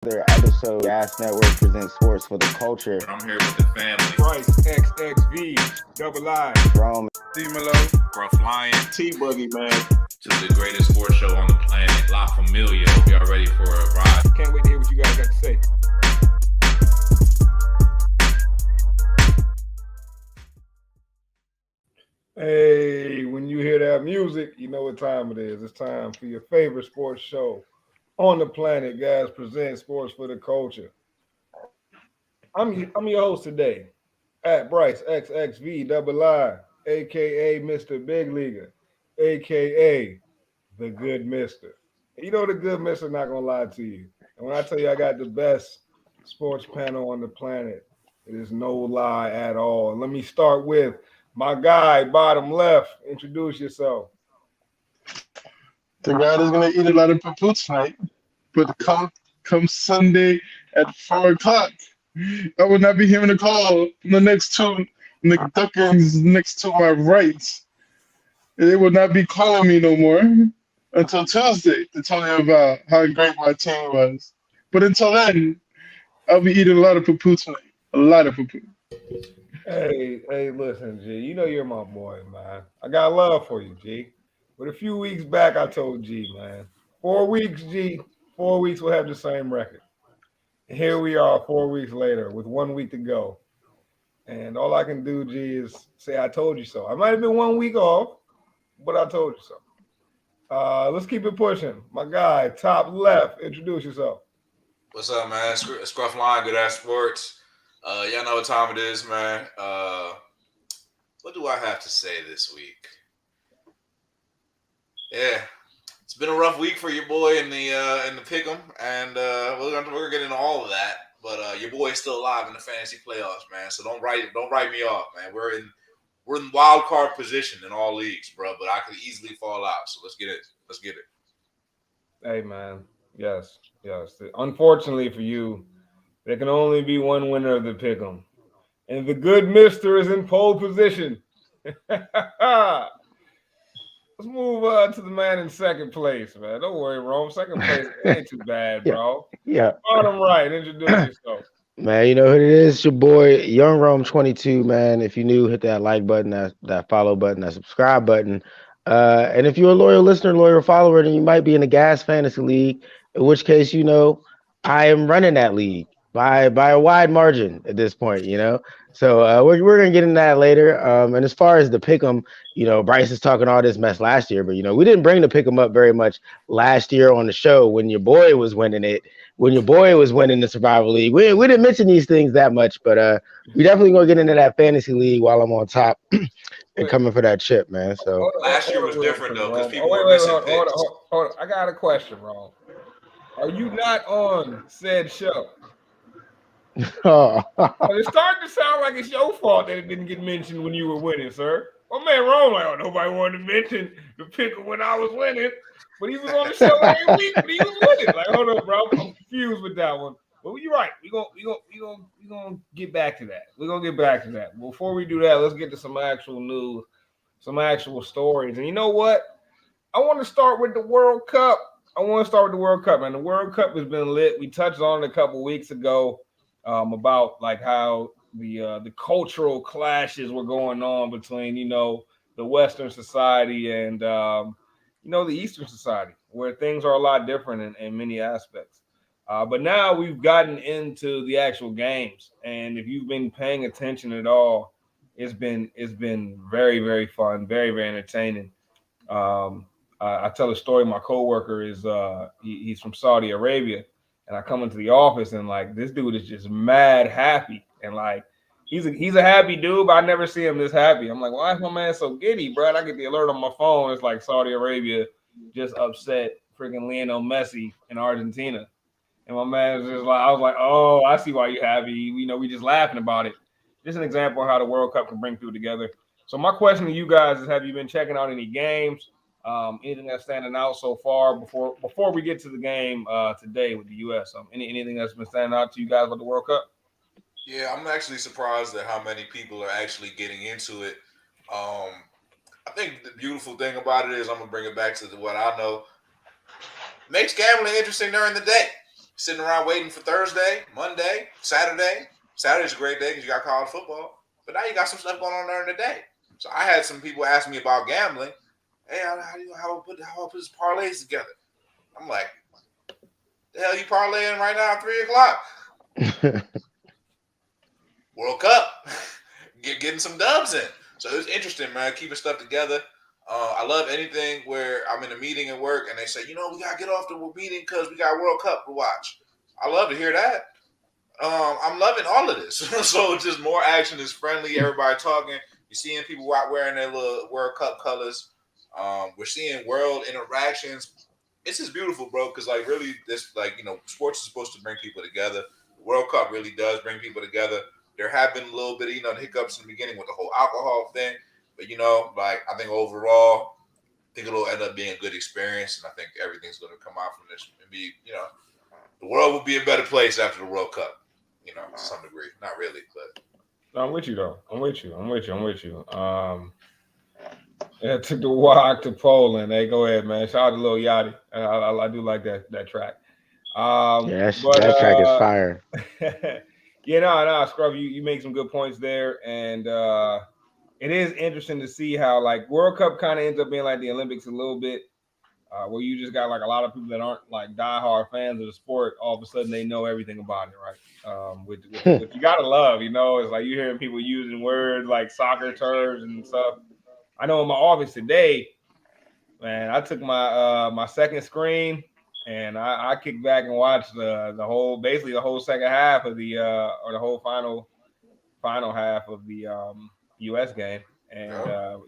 another episode. Gas Network presents sports for the culture. I'm here with the family. Bryce XXV, Double I, Rome, D-Malo, Gruff Lion. T-Boogie, man. Just the greatest sports show on the planet. La Familia. Hope y'all ready for a ride. Can't wait to hear what you guys got to say. Hey, when you hear that music, you know what time it is. It's time for your favorite sports show on the planet. Guys, present sports for the culture. I'm your host today, at Bryce XXV Double I, aka Mr. Big Leaguer, aka the Good Mister. You know the Good Mister not gonna lie to you. And when I tell you I got the best sports panel on the planet, it is no lie at all. And let me start with my guy, bottom left. Introduce yourself. The guy that's gonna eat a lot of poo tonight, but come Sunday at 4 o'clock, I will not be hearing a call from the next two McDuckins next to my right. They will not be calling me no more until Tuesday to tell me about how great my team was. But until then, I'll be eating a lot of poo tonight. A lot of poo. Hey, listen, G. You know you're my boy, man. I got love for you, G. But a few weeks back, I told G, man, 4 weeks, G. 4 weeks we'll have the same record. And here we are, 4 weeks later, with 1 week to go. And all I can do, G, is say I told you so. I might have been 1 week off, but I told you so. Let's keep it pushing. My guy, top left, introduce yourself. What's up, man? It's Gruff Lion, Good Ass Sports. Y'all know what time it is, man. What do I have to say this week? Yeah, it's been a rough week for your boy in the pick'em, and we're gonna get into all of that. But your boy is still alive in the fantasy playoffs, man. So don't write me off, man. We're in wild card position in all leagues, bro. But I could easily fall out. So let's get it. Hey, man. Yes. Unfortunately for you, there can only be one winner of the pick'em, and the Good Mister is in pole position. Let's move to the man in second place, man. Don't worry, Rome. Second place ain't too bad, bro. yeah, Bottom right, introduce yourself. man. You know who it is? It's your boy, Young Rome 22, man. If you're new, hit that like button, that follow button, that subscribe button. And if you're a loyal listener, loyal follower, then you might be in the Gas Fantasy League. In which case, I am running that league by a wide margin at this point. So we're gonna get into that later. And as far as the pick'em, Bryce is talking all this mess last year, but we didn't bring the pick'em up very much last year on the show when your boy was winning it, when your boy was winning the survival league. We didn't mention these things that much, but we definitely gonna get into that fantasy league while I'm on top and coming for that chip, man. So Last year was different though because people were were missing hold picks. on. I got a question, Rome. Are you not on said show? It's starting to sound like it's your fault that it didn't get mentioned when you were winning, sir. My man Rome, nobody wanted to mention the pickle when I was winning, but he was on the show every week when he was winning. Like, hold on, bro, I'm confused with that one. But you're right. We gonna get back to that. We're gonna get back to that. Before we do that, let's get to some actual news, some actual stories. And you know what? I want to start with the World Cup. Man. The World Cup has been lit. We touched on it a couple weeks ago. About like how the cultural clashes were going on between the Western society and the Eastern society, where things are a lot different in many aspects. But now we've gotten into the actual games, and if you've been paying attention at all, it's been very, very fun, very, very entertaining. I tell a story. My coworker is he's from Saudi Arabia. And I come into the office and like this dude is just mad happy. And like he's a happy dude, but I never see him this happy. I'm like, why is my man so giddy, bro? And I get the alert on my phone. It's like Saudi Arabia just upset freaking Lionel Messi in Argentina. And my man is just like, I was like, oh, I see why you're happy. We just laughing about it. Just an example of how the World Cup can bring people together. So my question to you guys is, have you been checking out any games? Anything that's standing out so far before we get to the game today with the U.S. Anything that's been standing out to you guys with the World Cup? Yeah, I'm actually surprised at how many people are actually getting into it. I think the beautiful thing about it is I'm gonna bring it back to what I know makes gambling interesting during the day. sitting around waiting for Thursday, Monday, Saturday. Saturday's a great day because you got college football. But now you got some stuff going on during the day. So I had some people ask me about gambling. Hey, how I put this parlays together? I'm like, the hell you parlaying right now at 3:00? World Cup, getting some dubs in. So it's interesting, man. Keeping stuff together. I love anything where I'm in a meeting at work and they say, we gotta get off the meeting because we got World Cup to watch. I love to hear that. I'm loving all of this. So it's just more action is friendly. Everybody talking. You're seeing people out wearing their little World Cup colors. We're seeing world interactions. It's just beautiful, bro. Because really, this sports is supposed to bring people together. The World Cup really does bring people together. There have been a little bit of hiccups in the beginning with the whole alcohol thing, but I think overall, it'll end up being a good experience, and I think everything's going to come out from this and be, the world will be a better place after the World Cup. To some degree, not really, but I'm with you though. I'm with you. Yeah, took the walk to Poland. Hey, go ahead, man. Shout out to Lil Yachty. I do like that track. That track is fire. No, Scrub, you make some good points there, and it is interesting to see how World Cup kind of ends up being like the Olympics a little bit, where you just got a lot of people that aren't diehard fans of the sport. All of a sudden, they know everything about it, right? Which you gotta love, it's like you're hearing people using words like soccer terms and stuff. I know in my office today, man, I took my second screen and I kicked back and watched the whole second half of the or the whole final half of the U.S. game. And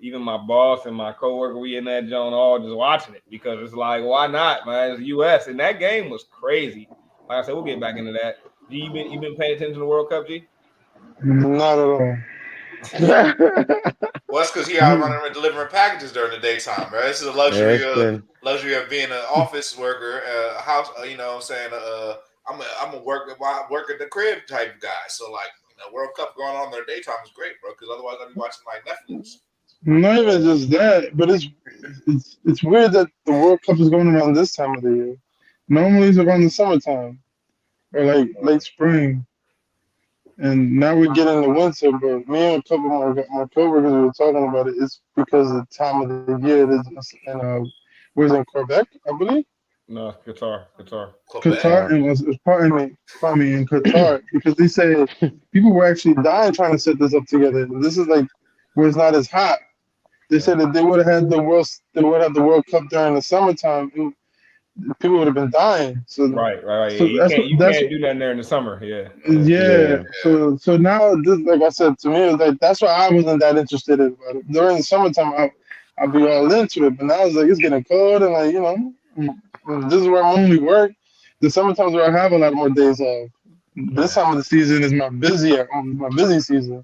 even my boss and my coworker, we in that zone all just watching it because it's like, why not, man? It's U.S. and that game was crazy. Like I said, we'll get back into that. G, you been paying attention to the World Cup, G? Not at all. Well, that's because he out running and delivering packages during the daytime, right? This is a luxury of being an office worker, a house. I'm a work at the crib type guy. So World Cup going on in their daytime is great, bro. Because otherwise I'd be watching Netflix. Not even just that, but it's weird that the World Cup is going around this time of the year. Normally it's around the summertime or late spring. And now we're getting the winter, but me and a couple of my coworkers were talking about it. It's because of the time of the year it is in Quebec, I believe. No, Qatar. Qatar, and it was pardon me, in Qatar, because they said people were actually dying trying to set this up together. This is where it's not as hot. They said that they would have had the World Cup during the summertime. People would have been dying. So right. So you can't do that there in the summer. Yeah. So now, this, like I said, to me, it was that's why I wasn't that interested in it. During the summertime, I'll be all into it. But now it's getting cold, and this is where I only work. The summertime's where I have a lot more days off. This time of the season is my busy season.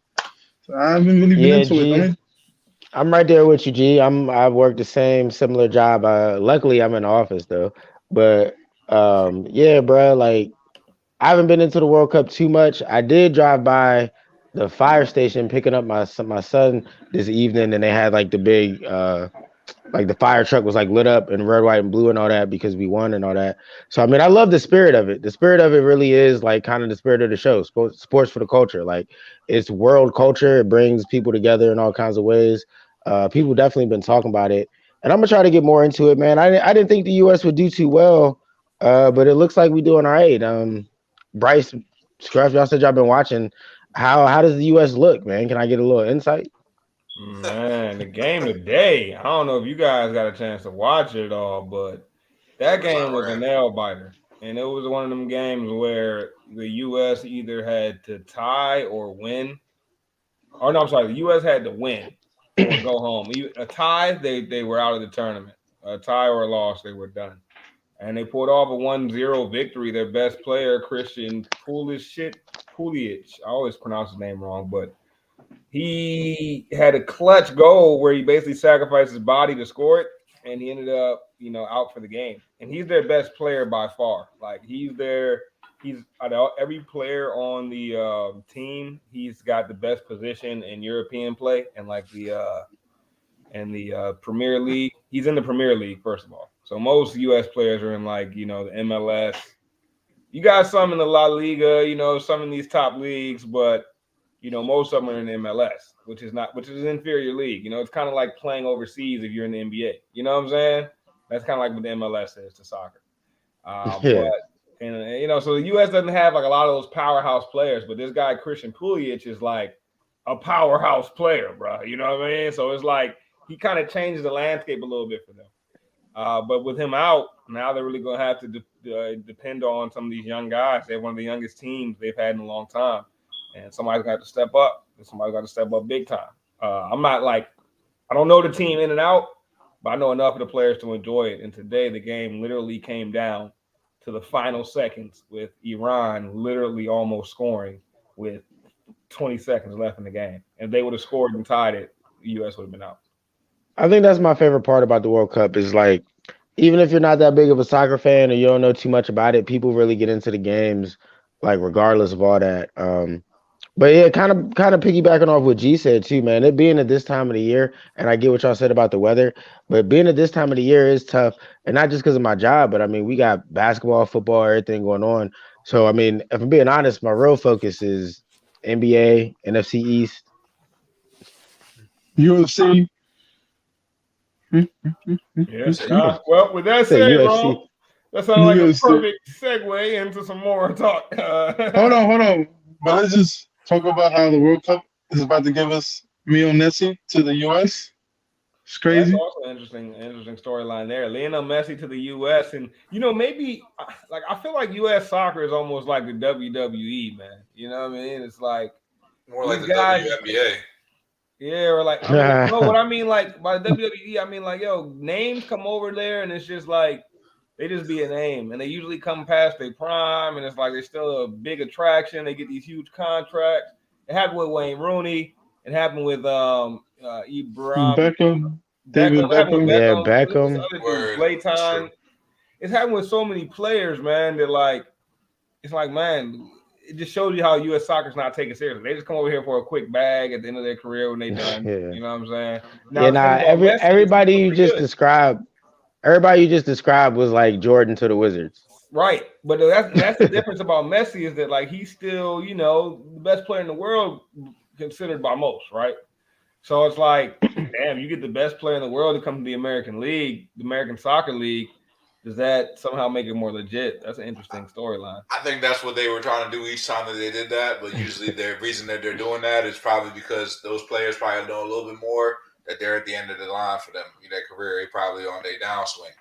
So I haven't really been into it. I'm right there with you, G. I work the similar job. Luckily, I'm in the office though. But yeah, bro. I haven't been into the World Cup too much. I did drive by the fire station picking up my son this evening, and they had the big the fire truck was lit up in red, white, and blue and all that because we won and all that. So I mean, I love the spirit of it. The spirit of it really is kind of the spirit of the show. Sports for the culture. It's world culture. It brings people together in all kinds of ways. People definitely been talking about it, and I'm gonna try to get more into it, man. I didn't think the U.S. would do too well, but it looks like we're doing all right. Bryce, Scruff, y'all said y'all been watching. How does the U.S. look, man? Can I get a little insight? Man, the game today. I don't know if you guys got a chance to watch it all, but that game was a nail biter. And it was one of them games where the U.S. either had to tie or win. Or no, I'm sorry, the U.S. had to win or go home. A tie, they were out of the tournament. A tie or a loss, they were done. And they pulled off a 1-0 victory. Their best player, Christian Pulisic. I always pronounce his name wrong, but he had a clutch goal where he basically sacrificed his body to score it, and he ended up, out for the game. And he's their best player by far. He's out of every player on the team, he's got the best position in European play and the Premier League. He's in the Premier League, first of all. So most U.S. players are in the MLS, You got some in the La Liga, you know, some in these top leagues, but you know, most of them are in the MLS, which is an inferior league. You know, it's kind of like playing overseas if you're in the NBA. You know what I'm saying? That's kind of like what the MLS is to soccer. Yeah. And you know, so the U.S. doesn't have like a lot of those powerhouse players, but this guy Christian Pulisic is like a powerhouse player, bro. You know what I mean? So it's like he kind of changes the landscape a little bit for them. But with him out, now they're really going to have to depend on some of these young guys. They're one of the youngest teams they've had in a long time, and somebody's got to step up. And somebody's got to step up big time. I'm not like I don't know the team in and out, but I know enough of the players to enjoy it. And today the game literally came down to the final seconds with Iran literally almost scoring with 20 seconds left in the game. If they would have scored and tied it, the U.S. would have been out. I think that's my favorite part about the World Cup is like, even if you're not that big of a soccer fan or you don't know too much about it, people really get into the games, like regardless of all that. But yeah, kind of piggybacking off what G said too, man. It being at this time of the year, and I get what y'all said about the weather, but being at this time of the year is tough, and not just because of my job, but I mean we got basketball, football, everything going on. So I mean, if I'm being honest, my real focus is NBA, NFC East. UFC. Yes. Well, with that Say said, UFC. Ron, that sounds like a UFC. perfect segue into some more talk. Hold on. But let's just talk about how the World Cup is about to give us Lionel Messi to the US. It's crazy. That's also an interesting storyline there. Lionel Messi to the U.S. and you know maybe like I feel like U.S. soccer is almost like the WWE, man. You know what I mean? It's like More like these the guys- WNBA. yeah, or like I mean, no, what I mean like by WWE, I mean like yo names come over there and it's just like they just be a name and they usually come past their prime and it's like they're still a big attraction. They get these huge contracts. It happened with Wayne Rooney. It happened with Ibrahim. Beckham, David What happened with Beckham. Yeah, Beckham. Beckham. Word. Playtime. It's happened with so many players, man. That like, it's like, man, it just shows you how U.S. soccer's not taken seriously. They just come over here for a quick bag at the end of their career when they done. Yeah. You know what I'm saying? Yeah, the thing about Messi is everybody he's you pretty just good. described, was like Jordan to the Wizards. Right, but that's the difference about Messi is that like he's still, you know, the best player in the world considered by most, right? So it's like, damn, you get the best player in the world to come to the American League, the American Soccer League. Does that somehow make it more legit? That's an interesting storyline. I think that's what they were trying to do each time that they did that. But usually the reason that they're doing that is probably because those players probably know a little bit more that they're at the end of the line for them in their career. They probably on their downswing.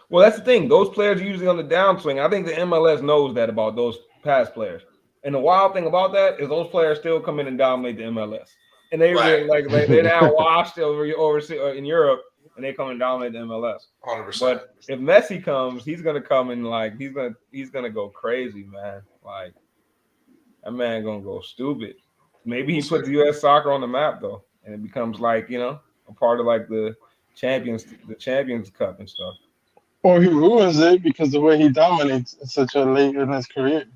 Well, that's the thing. Those players are usually on the downswing. I think the MLS knows that about those past players. And the wild thing about that is those players still come in and dominate the MLS. And they Right. they're now washed overseas in Europe, and they come and dominate the MLS. 100%. But if Messi comes, he's gonna come and like he's gonna go crazy, man. Like that man gonna go stupid. Maybe he puts U.S. soccer on the map though, and it becomes like a part of like the Champions Cup and stuff. Or he ruins it because the way he dominates at such a late in his career.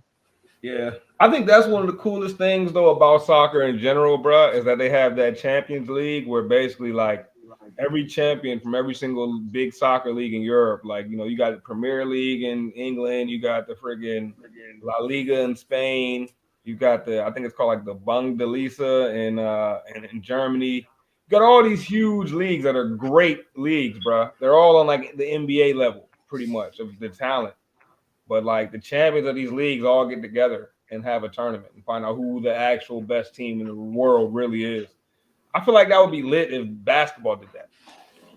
Yeah, I think that's one of the coolest things though about soccer in general, bro, is that they have that Champions League where basically like every champion from every single big soccer league in Europe, like you got the Premier League in England, you got the friggin' La Liga in Spain, you got I think it's called like the Bundesliga in Germany. You got all these huge leagues that are great leagues, bro. They're all on like the NBA level, pretty much of the talent. But like the champions of these leagues all get together and have a tournament and find out who the actual best team in the world really is. I feel like that would be lit if basketball did that.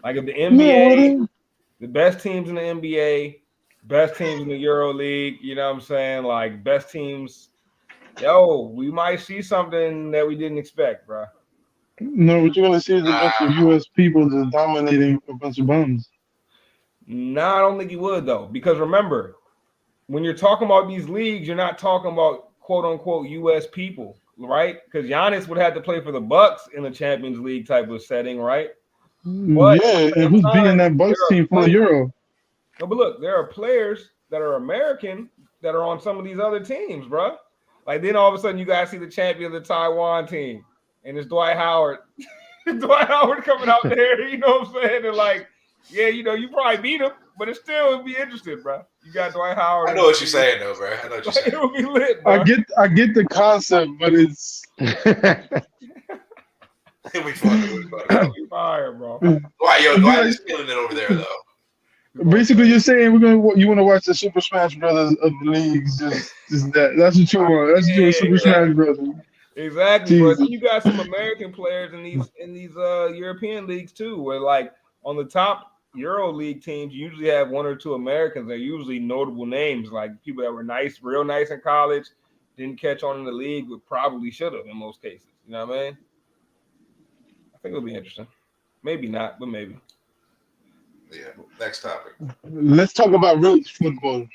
Like if the NBA, the best teams in the NBA, best teams in the Euro League, you know what I'm saying? Like best teams, we might see something that we didn't expect, bro. No, what you're gonna see is a bunch of U.S. people just dominating a bunch of bums. No, I don't think you would though, because remember, when you're talking about these leagues, you're not talking about quote unquote U.S. people, right? Because Giannis would have to play for the Bucks in a Champions League type of setting, right? But yeah, and who's beating that Bucks team for the Euro? No, but look, there are players that are American that are on some of these other teams, bro. Like then all of a sudden you guys see the champion of the Taiwan team, and it's Dwight Howard. Dwight Howard coming out there, you know what I'm saying? And like, yeah, you probably beat him, but it still would be interesting, bro. You got Dwight Howard. I know what you're saying, though, bro. I know what you're saying. It would be lit, bro. I get the concept, but it's It'll be fun. It'll be fire, bro. Dwight is killing it over there, though. basically you're saying you want to watch the Super Smash Brothers of the leagues. Just that. That's what you want. That's what you want, Super Smash Brothers. Exactly, but you got some American players in these European leagues too, where like on the top Euro League teams, you usually have one or two Americans. They're usually notable names, like people that were real nice in college, didn't catch on in the league, but probably should have in most cases. You know what I mean? I think it'll be interesting. Maybe not, but maybe. Yeah. Next topic. Let's talk about real football.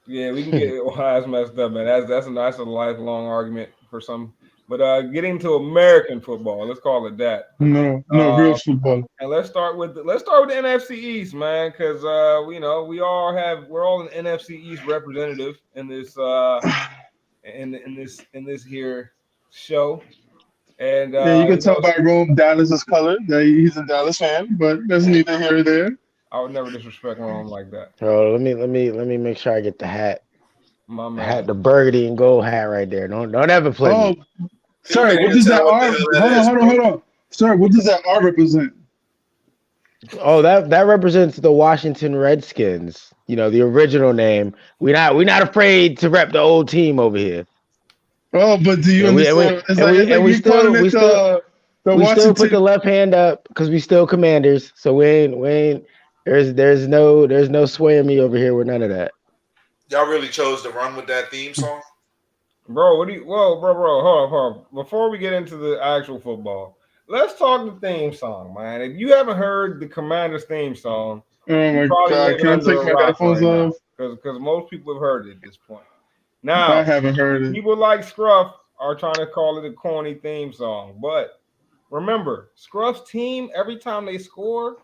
Yeah, we can get that's messed up, man. That's a lifelong argument for some. But getting to American football, let's call it that. No, real football. And let's start with the NFC East, man, because we're all an NFC East representative in this in this here show. And you can tell by Rome Dallas's color that he's a Dallas fan, but that's neither here nor there. I would never disrespect Rome like that. Oh, let me make sure I get the hat. My man. The hat, the burgundy and gold hat right there. Don't ever play me. Sorry, what does that R? Hold on. Sorry, what does that R represent? Oh, that represents the Washington Redskins. You know, the original name. We're not afraid to rep the old team over here. Oh, but do you understand? We still put the left hand up because we still Commanders. So we ain't. There's no swaying me over here with none of that. Y'all really chose to run with that theme song? Bro, bro, hold on. Before we get into the actual football, let's talk the theme song, man. If you haven't heard the Commanders theme song, oh my God, can I take my headphones off? Because most people have heard it at this point. Now, I haven't heard it. People like Scruff are trying to call it a corny theme song, but remember, Scruff's team, every time they score,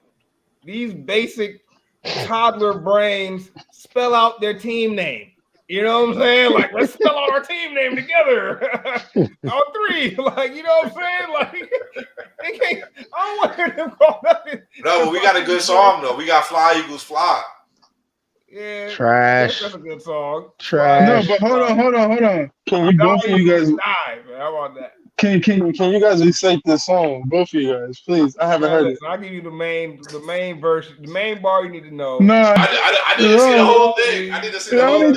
these basic toddler brains spell out their team name. You know what I'm saying? Like, let's spell out our team name together. Our three. Like, you know what I'm saying? Like, they can't, I don't want to hear them call nothing. No, but we got a good song, though. We got Fly Eagles Fly. Yeah. Trash. That's a good song. Trash. No, but hold on. Can we both of you guys die, man? How about that? Can you guys recite this song? Both of you guys, please. I haven't heard it. I'll give you the main version, the main bar you need to know. No, I didn't see the whole thing. I need to see the whole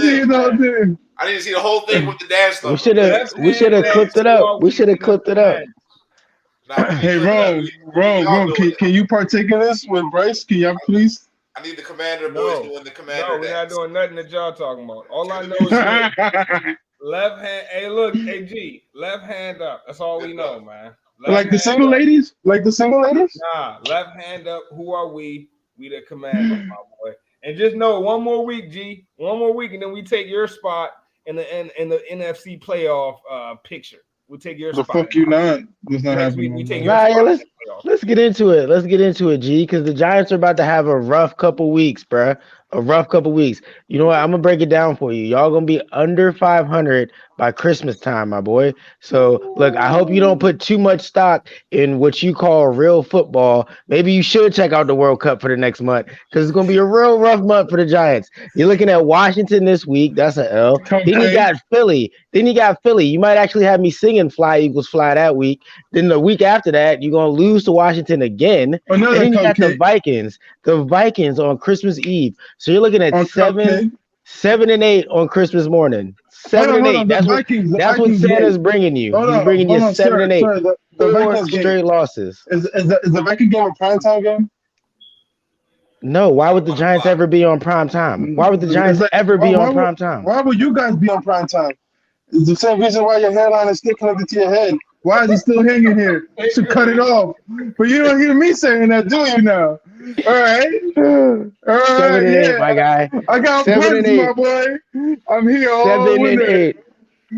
thing. I need to see the whole thing with the dance stuff. We should have clipped it up. We should have clipped it up. Hey, Rome, can you partake in this with Bryce? Can y'all please? I need the Commander boys doing the Commander No, we're not doing nothing that y'all talking about. All I know is left hand. Hey, look, hey G, left hand up. That's all we know, man. Like the single ladies? Like the single ladies? Nah, left hand up. Who are we? We the Commander, my boy. And just know, one more week, G. One more week, and then we take your spot in the NFC playoff picture. We'll take your spot. The fuck you not? It's not happening. We take your spot. Let's get into it. Let's get into it, G, because the Giants are about to have a rough couple weeks, bruh. A rough couple weeks. You know what? I'm gonna break it down for you. Y'all gonna be under 500 by Christmas time, my boy. So look, I hope you don't put too much stock in what you call real football. Maybe you should check out the World Cup for the next month because it's gonna be a real rough month for the Giants. You're looking at Washington this week. That's an L. Then you got Philly. You might actually have me singing "Fly Eagles Fly" that week. Then the week after that, you're gonna lose to Washington again. And then you got the Vikings. The Vikings on Christmas Eve. So you're looking at 7 and 8 on Christmas morning. 7 and 8. That's what Santa's bringing you. He's bringing you 7 and 8. The 4 straight losses. Is the Viking game a primetime game? No. Why would the Giants ever be on prime time? Why would the Giants ever be on prime time? Why would you guys be on prime time? It's the same reason why your hairline is still connected to your head. Why is it still hanging here? You should cut it off. But you don't hear me saying that, do you now? All right. 7 and 8, my guy. I got 7 and 8, my boy. I'm here all 7 and 8.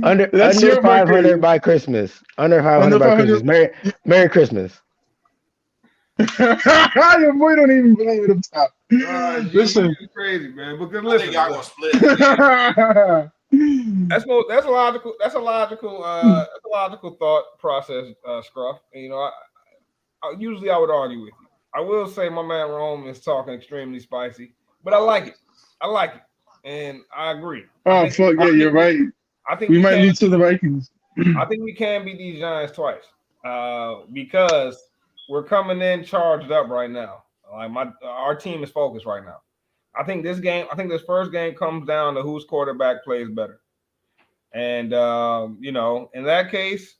Under 500 by Christmas. Under 500 by Christmas. Merry Christmas. Your boy don't even believe it up top. Listen, crazy, man. But good I think listen. y'all gonna split. That's a logical thought process, Scruff. And, you know, I usually would argue with you. I will say my man Rome is talking extremely spicy. but I like it. And I agree. Oh, fuck yeah, you're right. I think we might lose to the Vikings. I think we can beat these Giants twice because we're coming in charged up right now. Like our team is focused right now. I think this first game comes down to whose quarterback plays better. And, in that case,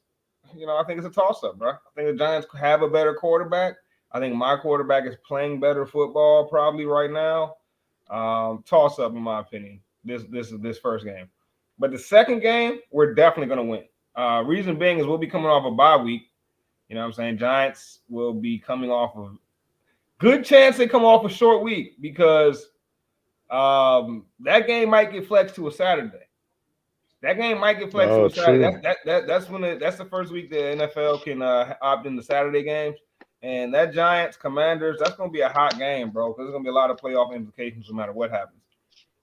I think it's a toss-up, bro. I think the Giants have a better quarterback. I think my quarterback is playing better football probably right now. Toss-up, in my opinion, this first game. But the second game, we're definitely going to win. Reason being is we'll be coming off a bye week. You know what I'm saying? Giants will be coming off of – good chance they come off a short week because that game might get flexed to a Saturday. That game might get flexed to a Saturday. That's the first week the NFL can opt into Saturday games. And that Giants Commanders, that's going to be a hot game, bro, because there's going to be a lot of playoff implications no matter what happens.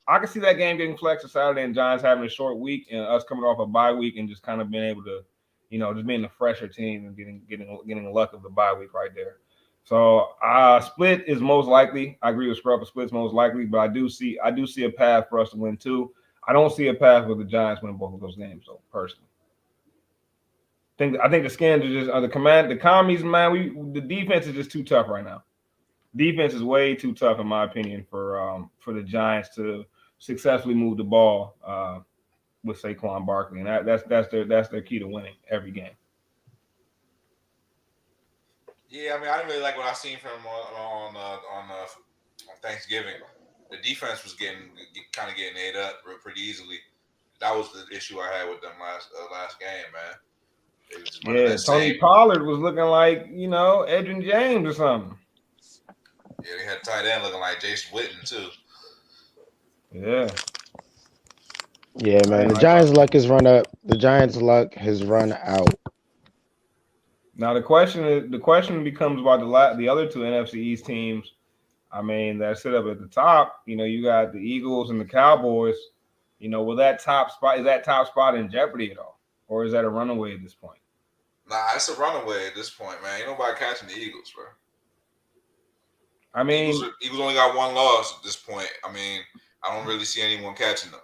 I can see that game getting flexed to Saturday and Giants having a short week and us coming off a bye week and just kind of being able to, just being the fresher team and getting the luck of the bye week right there. So split is most likely. I agree with Scrub. A split's most likely, but I do see a path for us to win too. I don't see a path where the Giants win both of those games, though, personally. I think the Skins are just the commies, man. The defense is just too tough right now. Defense is way too tough, in my opinion, for the Giants to successfully move the ball with Saquon Barkley, and that's their key to winning every game. Yeah, I mean, I didn't really like what I seen from him on Thanksgiving. The defense was getting ate up pretty easily. That was the issue I had with them last game, man. Tony Pollard was looking like Edwin James or something. Yeah, they had tight end looking like Jason Witten too. Yeah. Yeah, man. The Giants' luck has run up. The Giants' luck has run out. Now the question becomes about the other two NFC East teams. I mean, that sit up at the top. You got the Eagles and the Cowboys. Will that top spot in jeopardy at all, or is that a runaway at this point? Nah, it's a runaway at this point, man. Ain't nobody catching the Eagles, bro. I mean, Eagles only got one loss at this point. I mean, I don't really see anyone catching them.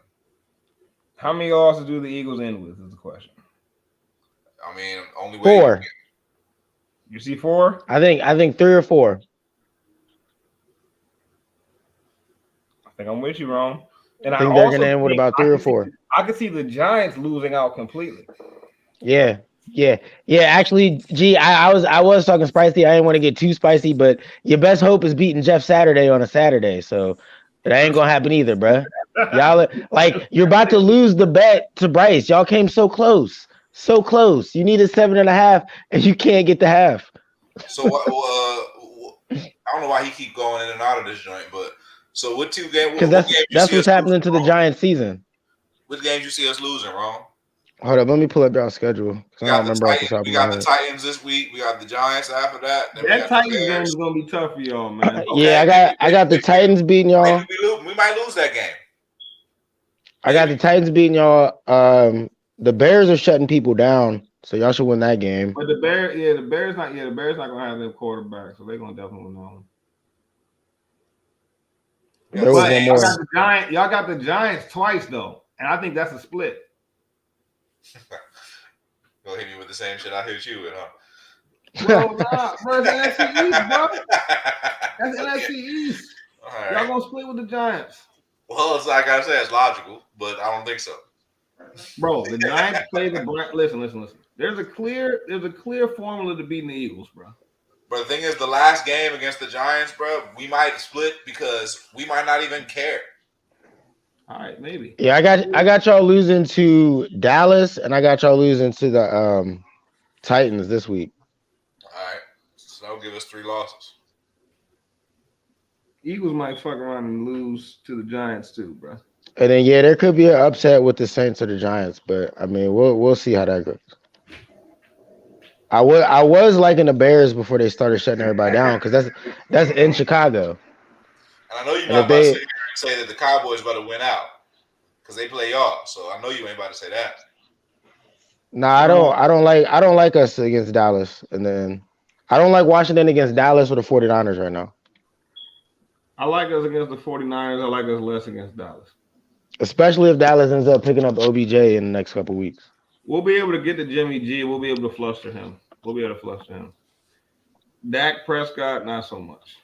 How many losses do the Eagles end with is the question. I mean, only way 4. You see 4? I think 3 or 4. I think I'm with you, Ron. And I think they're going to end with about 3 or 4. I could see the Giants losing out completely. Yeah. Actually, I was talking spicy. I didn't want to get too spicy, but your best hope is beating Jeff Saturday on a Saturday. So that ain't gonna happen either, bro. Y'all you're about to lose the bet to Bryce. Y'all came so close. You needed 7.5, and you can't get the half. So I don't know why he keep going in and out of this joint, but so what 2 games? Because that's what's happening to the Giants season. What games you see us losing, Ron? Hold up, let me pull up y'all schedule. I don't remember off the top of my head. We got the Titans this week. We got the Giants after that. That Titans game is gonna be tough for y'all, man. Yeah, I got the Titans beating y'all. We might lose that game. I got the Titans beating y'all. The Bears are shutting people down, so y'all should win that game. But the Bears not gonna have their quarterback, so they're gonna definitely win. There was one more. Y'all got the Giants twice though, and I think that's a split. Go hit me with the same shit I hit you with, huh? Bro, that's NFC East, bro. That's NFC East. All right. Y'all gonna split with the Giants. Well, it's like I said, it's logical, but I don't think so. Bro, the Giants play the Browns. Listen. There's a clear formula to beating the Eagles, bro. But the thing is, the last game against the Giants, bro, we might split because we might not even care. All right, maybe. Yeah, I got y'all losing to Dallas, and I got y'all losing to the Titans this week. All right, so that'll give us 3 losses. Eagles might fuck around and lose to the Giants too, bro. And then there could be an upset with the Saints or the Giants, but I mean we'll see how that goes. I was liking the Bears before they started shutting everybody down because that's in Chicago. And I know you're not about to sit here and say that the Cowboys about to win out because they play y'all. So I know you ain't about to say that. No, I don't like us against Dallas, and then I don't like Washington against Dallas or the 49ers right now. I like us against the 49ers. I like us less against Dallas. Especially if Dallas ends up picking up OBJ in the next couple weeks. We'll be able to get to Jimmy G. We'll be able to fluster him. Dak Prescott, not so much.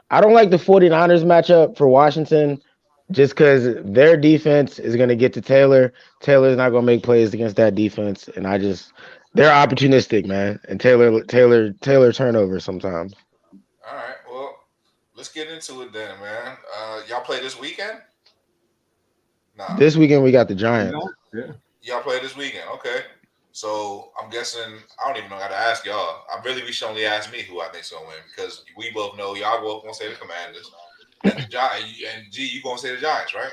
I don't like the 49ers matchup for Washington just because their defense is going to get to Taylor. Taylor's not going to make plays against that defense. And they're opportunistic, man. And Taylor turnovers sometimes. All right, well, let's get into it then, man. Y'all play this weekend? Nah. This weekend we got the Giants. Yeah. Y'all play this weekend, okay. So I'm guessing I don't even know how to ask y'all. We should only ask me who I think's gonna win because we both know y'all both gonna say the Commanders and the Giants. And G, you gonna say the Giants, right?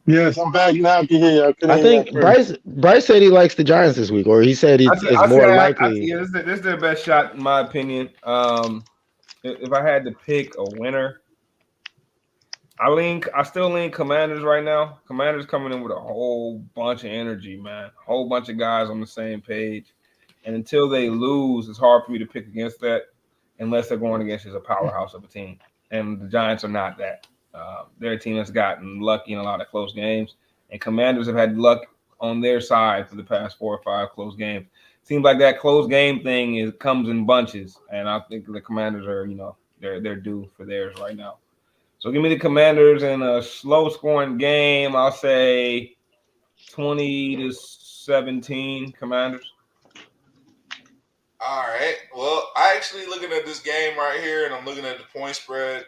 Yes, I'm back now. I can hear you. I think Bryce said he likes the Giants this week, or he said it's more likely. This is their best shot in my opinion. If I had to pick a winner, I still lean Commanders right now. Commanders coming in with a whole bunch of energy, man. A whole bunch of guys on the same page. And until they lose, it's hard for me to pick against that unless they're going against a powerhouse of a team. And the Giants are not that. Their team has gotten lucky in a lot of close games. And Commanders have had luck on their side for the past 4 or 5 close games. Seems like that close game thing comes in bunches. And I think the Commanders are, they're due for theirs right now. So give me the Commanders in a slow-scoring game. I'll say 20-17 Commanders. All right. Well, I actually looking at this game right here, and I'm looking at the point spread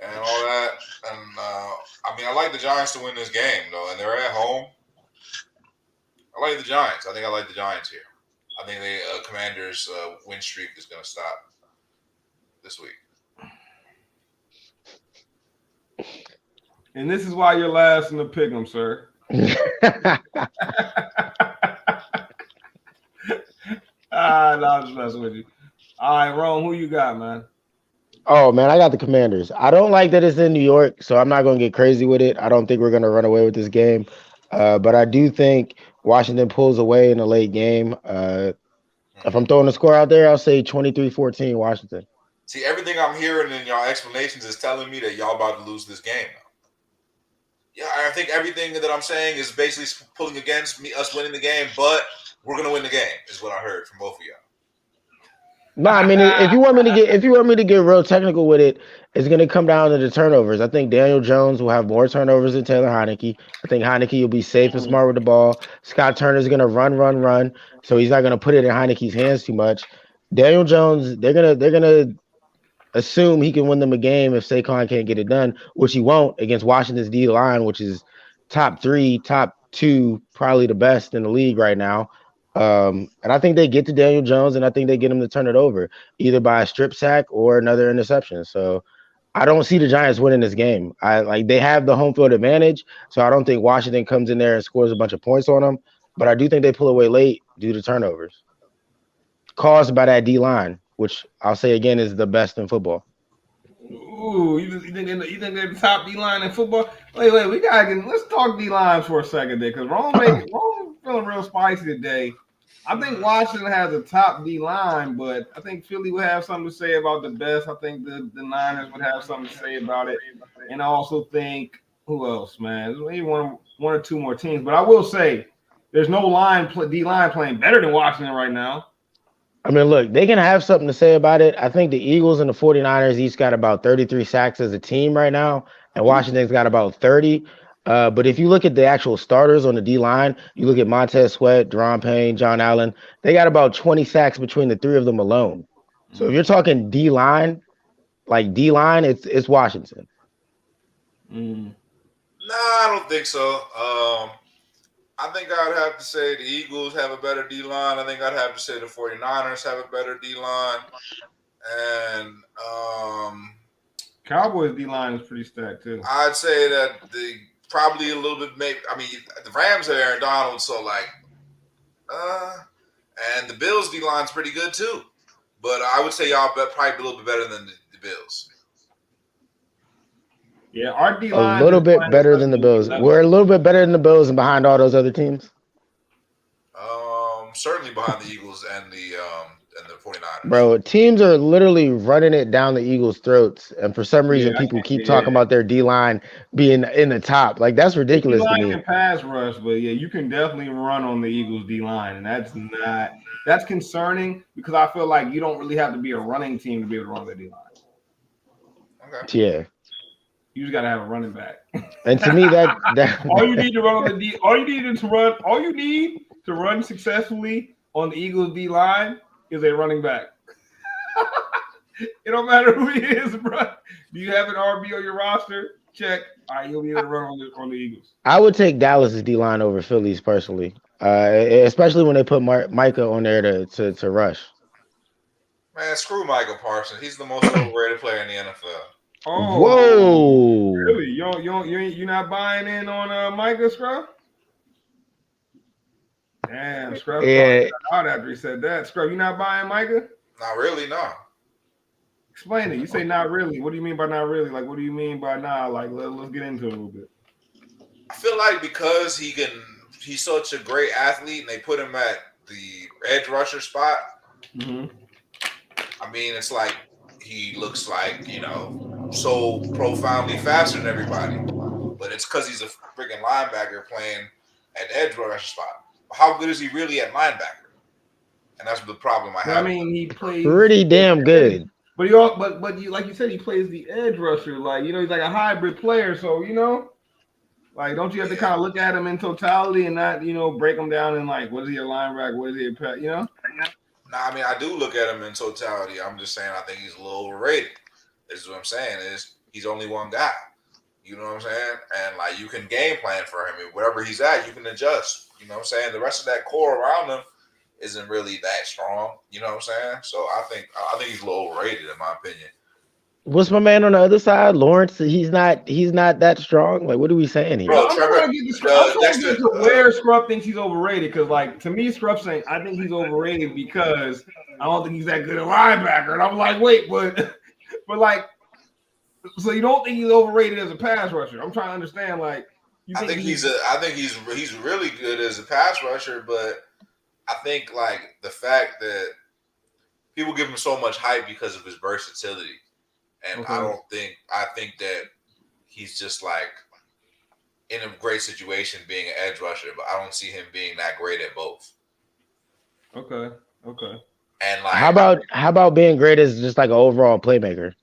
and all that. And, I like the Giants to win this game, though, and they're at home. I like the Giants. I think I like the Giants here. I think the Commanders' win streak is going to stop this week. And this is why you're last in the pick'em, sir. No, I'm just messing with you. All right, Rome, who you got, man? Oh, man, I got the Commanders. I don't like that it's in New York, so I'm not going to get crazy with it. I don't think we're going to run away with this game. But I do think Washington pulls away in a late game. If I'm throwing a score out there, I'll say 23-14 Washington. See, everything I'm hearing in y'all explanations is telling me that y'all about to lose this game. Yeah, I think everything that I'm saying is basically pulling against us winning the game, but we're gonna win the game, is what I heard from both of y'all. No, I mean, if you want me to get real technical with it, it's gonna come down to the turnovers. I think Daniel Jones will have more turnovers than Taylor Heineke. I think Heineke will be safe and smart with the ball. Scott Turner's gonna run, so he's not gonna put it in Heineke's hands too much. Daniel Jones, they're gonna assume he can win them a game if Saquon can't get it done, which he won't against Washington's D line, which is top 3, top 2, probably the best in the league right now. And I think they get to Daniel Jones, and I think they get him to turn it over either by a strip sack or another interception. So I don't see the Giants winning this game. They have the home field advantage, so I don't think Washington comes in there and scores a bunch of points on them. But I do think they pull away late due to turnovers caused by that D line, which I'll say again is the best in football. Ooh, you think they're the top D line in football? Wait, let's talk D lines for a second there, because Rome feeling real spicy today. I think Washington has a top D line, but I think Philly would have something to say about the best. I think the Niners would have something to say about it, and I also think who else, man? There's maybe one or two more teams, but I will say there's no D line playing better than Washington right now. I mean, look, they can have something to say about it. I think the Eagles and the 49ers each got about 33 sacks as a team right now, and Washington's got about 30. But if you look at the actual starters on the D-line, you look at Montez Sweat, Deron Payne, John Allen, they got about 20 sacks between the 3 of them alone. So if you're talking D-line, it's Washington. Nah, I don't think so. I think I'd have to say the Eagles have a better D-line. I think I'd have to say the 49ers have a better D-line. And Cowboys D-line is pretty stacked, too. I'd say that probably a little bit the Rams have Aaron Donald, so and the Bills D-line's pretty good, too. But I would say y'all probably a little bit better than the Bills. Yeah, our D-line a little bit better than the Bills. We're a little bit better than the Bills and behind all those other teams. Certainly behind the Eagles and the the 49ers. Bro, teams are literally running it down the Eagles' throats, and for some reason, people keep talking about their D-line being in the top. Like, that's ridiculous to D-line me. can pass rush, but yeah, you can definitely run on the Eagles D-line, and that's concerning because I feel like you don't really have to be a running team to be able to run the D-line. Okay. Yeah. You just gotta have a running back. And to me, that all you need to run on the all you need to run successfully on the Eagles D line is a running back. It don't matter who he is, bro. Do you have an RB on your roster? Check. All right, you'll be able to run on the Eagles. I would take Dallas's D line over Philly's personally, especially when they put Micah on there to rush. Man, screw Michael Parsons. He's the most overrated player in the NFL. Oh, whoa! Really? You're not buying in on Micah, Scrub? Damn, Scrub out after he said that. Scrub, you not buying Micah? Not really, no. Explain it. You say not really. What do you mean by not really? Like, what do you mean by nah? Like, let's get into it a little bit. I feel like because he's such a great athlete, and they put him at the edge rusher spot. Mm-hmm. I mean, it's like he looks like, so profoundly faster than everybody. But it's because he's a freaking linebacker playing at the edge rusher spot. How good is he really at linebacker? And that's the problem I have. I mean, he plays pretty damn good. But you like you said, he plays the edge rusher. Like, he's like a hybrid player. So, like, don't you have to kind of look at him in totality and not, break him down in like, what is he a linebacker? What is he a pet? Nah, I mean, I do look at him in totality. I'm just saying I think he's a little overrated. This is what I'm saying is he's only one guy. You know what I'm saying? And like you can game plan for him. Wherever he's at, you can adjust. You know what I'm saying? The rest of that core around him isn't really that strong. You know what I'm saying? So I think he's a little overrated in my opinion. What's my man on the other side, Lawrence? He's not that strong. Like, what are we saying here? Bro, I'm trying to get to where Scrub thinks he's overrated because, like, to me, Scrub's saying I think he's overrated because I don't think he's that good at linebacker, and I'm like, wait, but like, so you don't think he's overrated as a pass rusher? I'm trying to understand, like, I think he's really good as a pass rusher, but I think like the fact that people give him so much hype because of his versatility. And okay. I think that he's just like in a great situation being an edge rusher, but I don't see him being that great at both. Okay. And like, how about being great as just like an overall playmaker?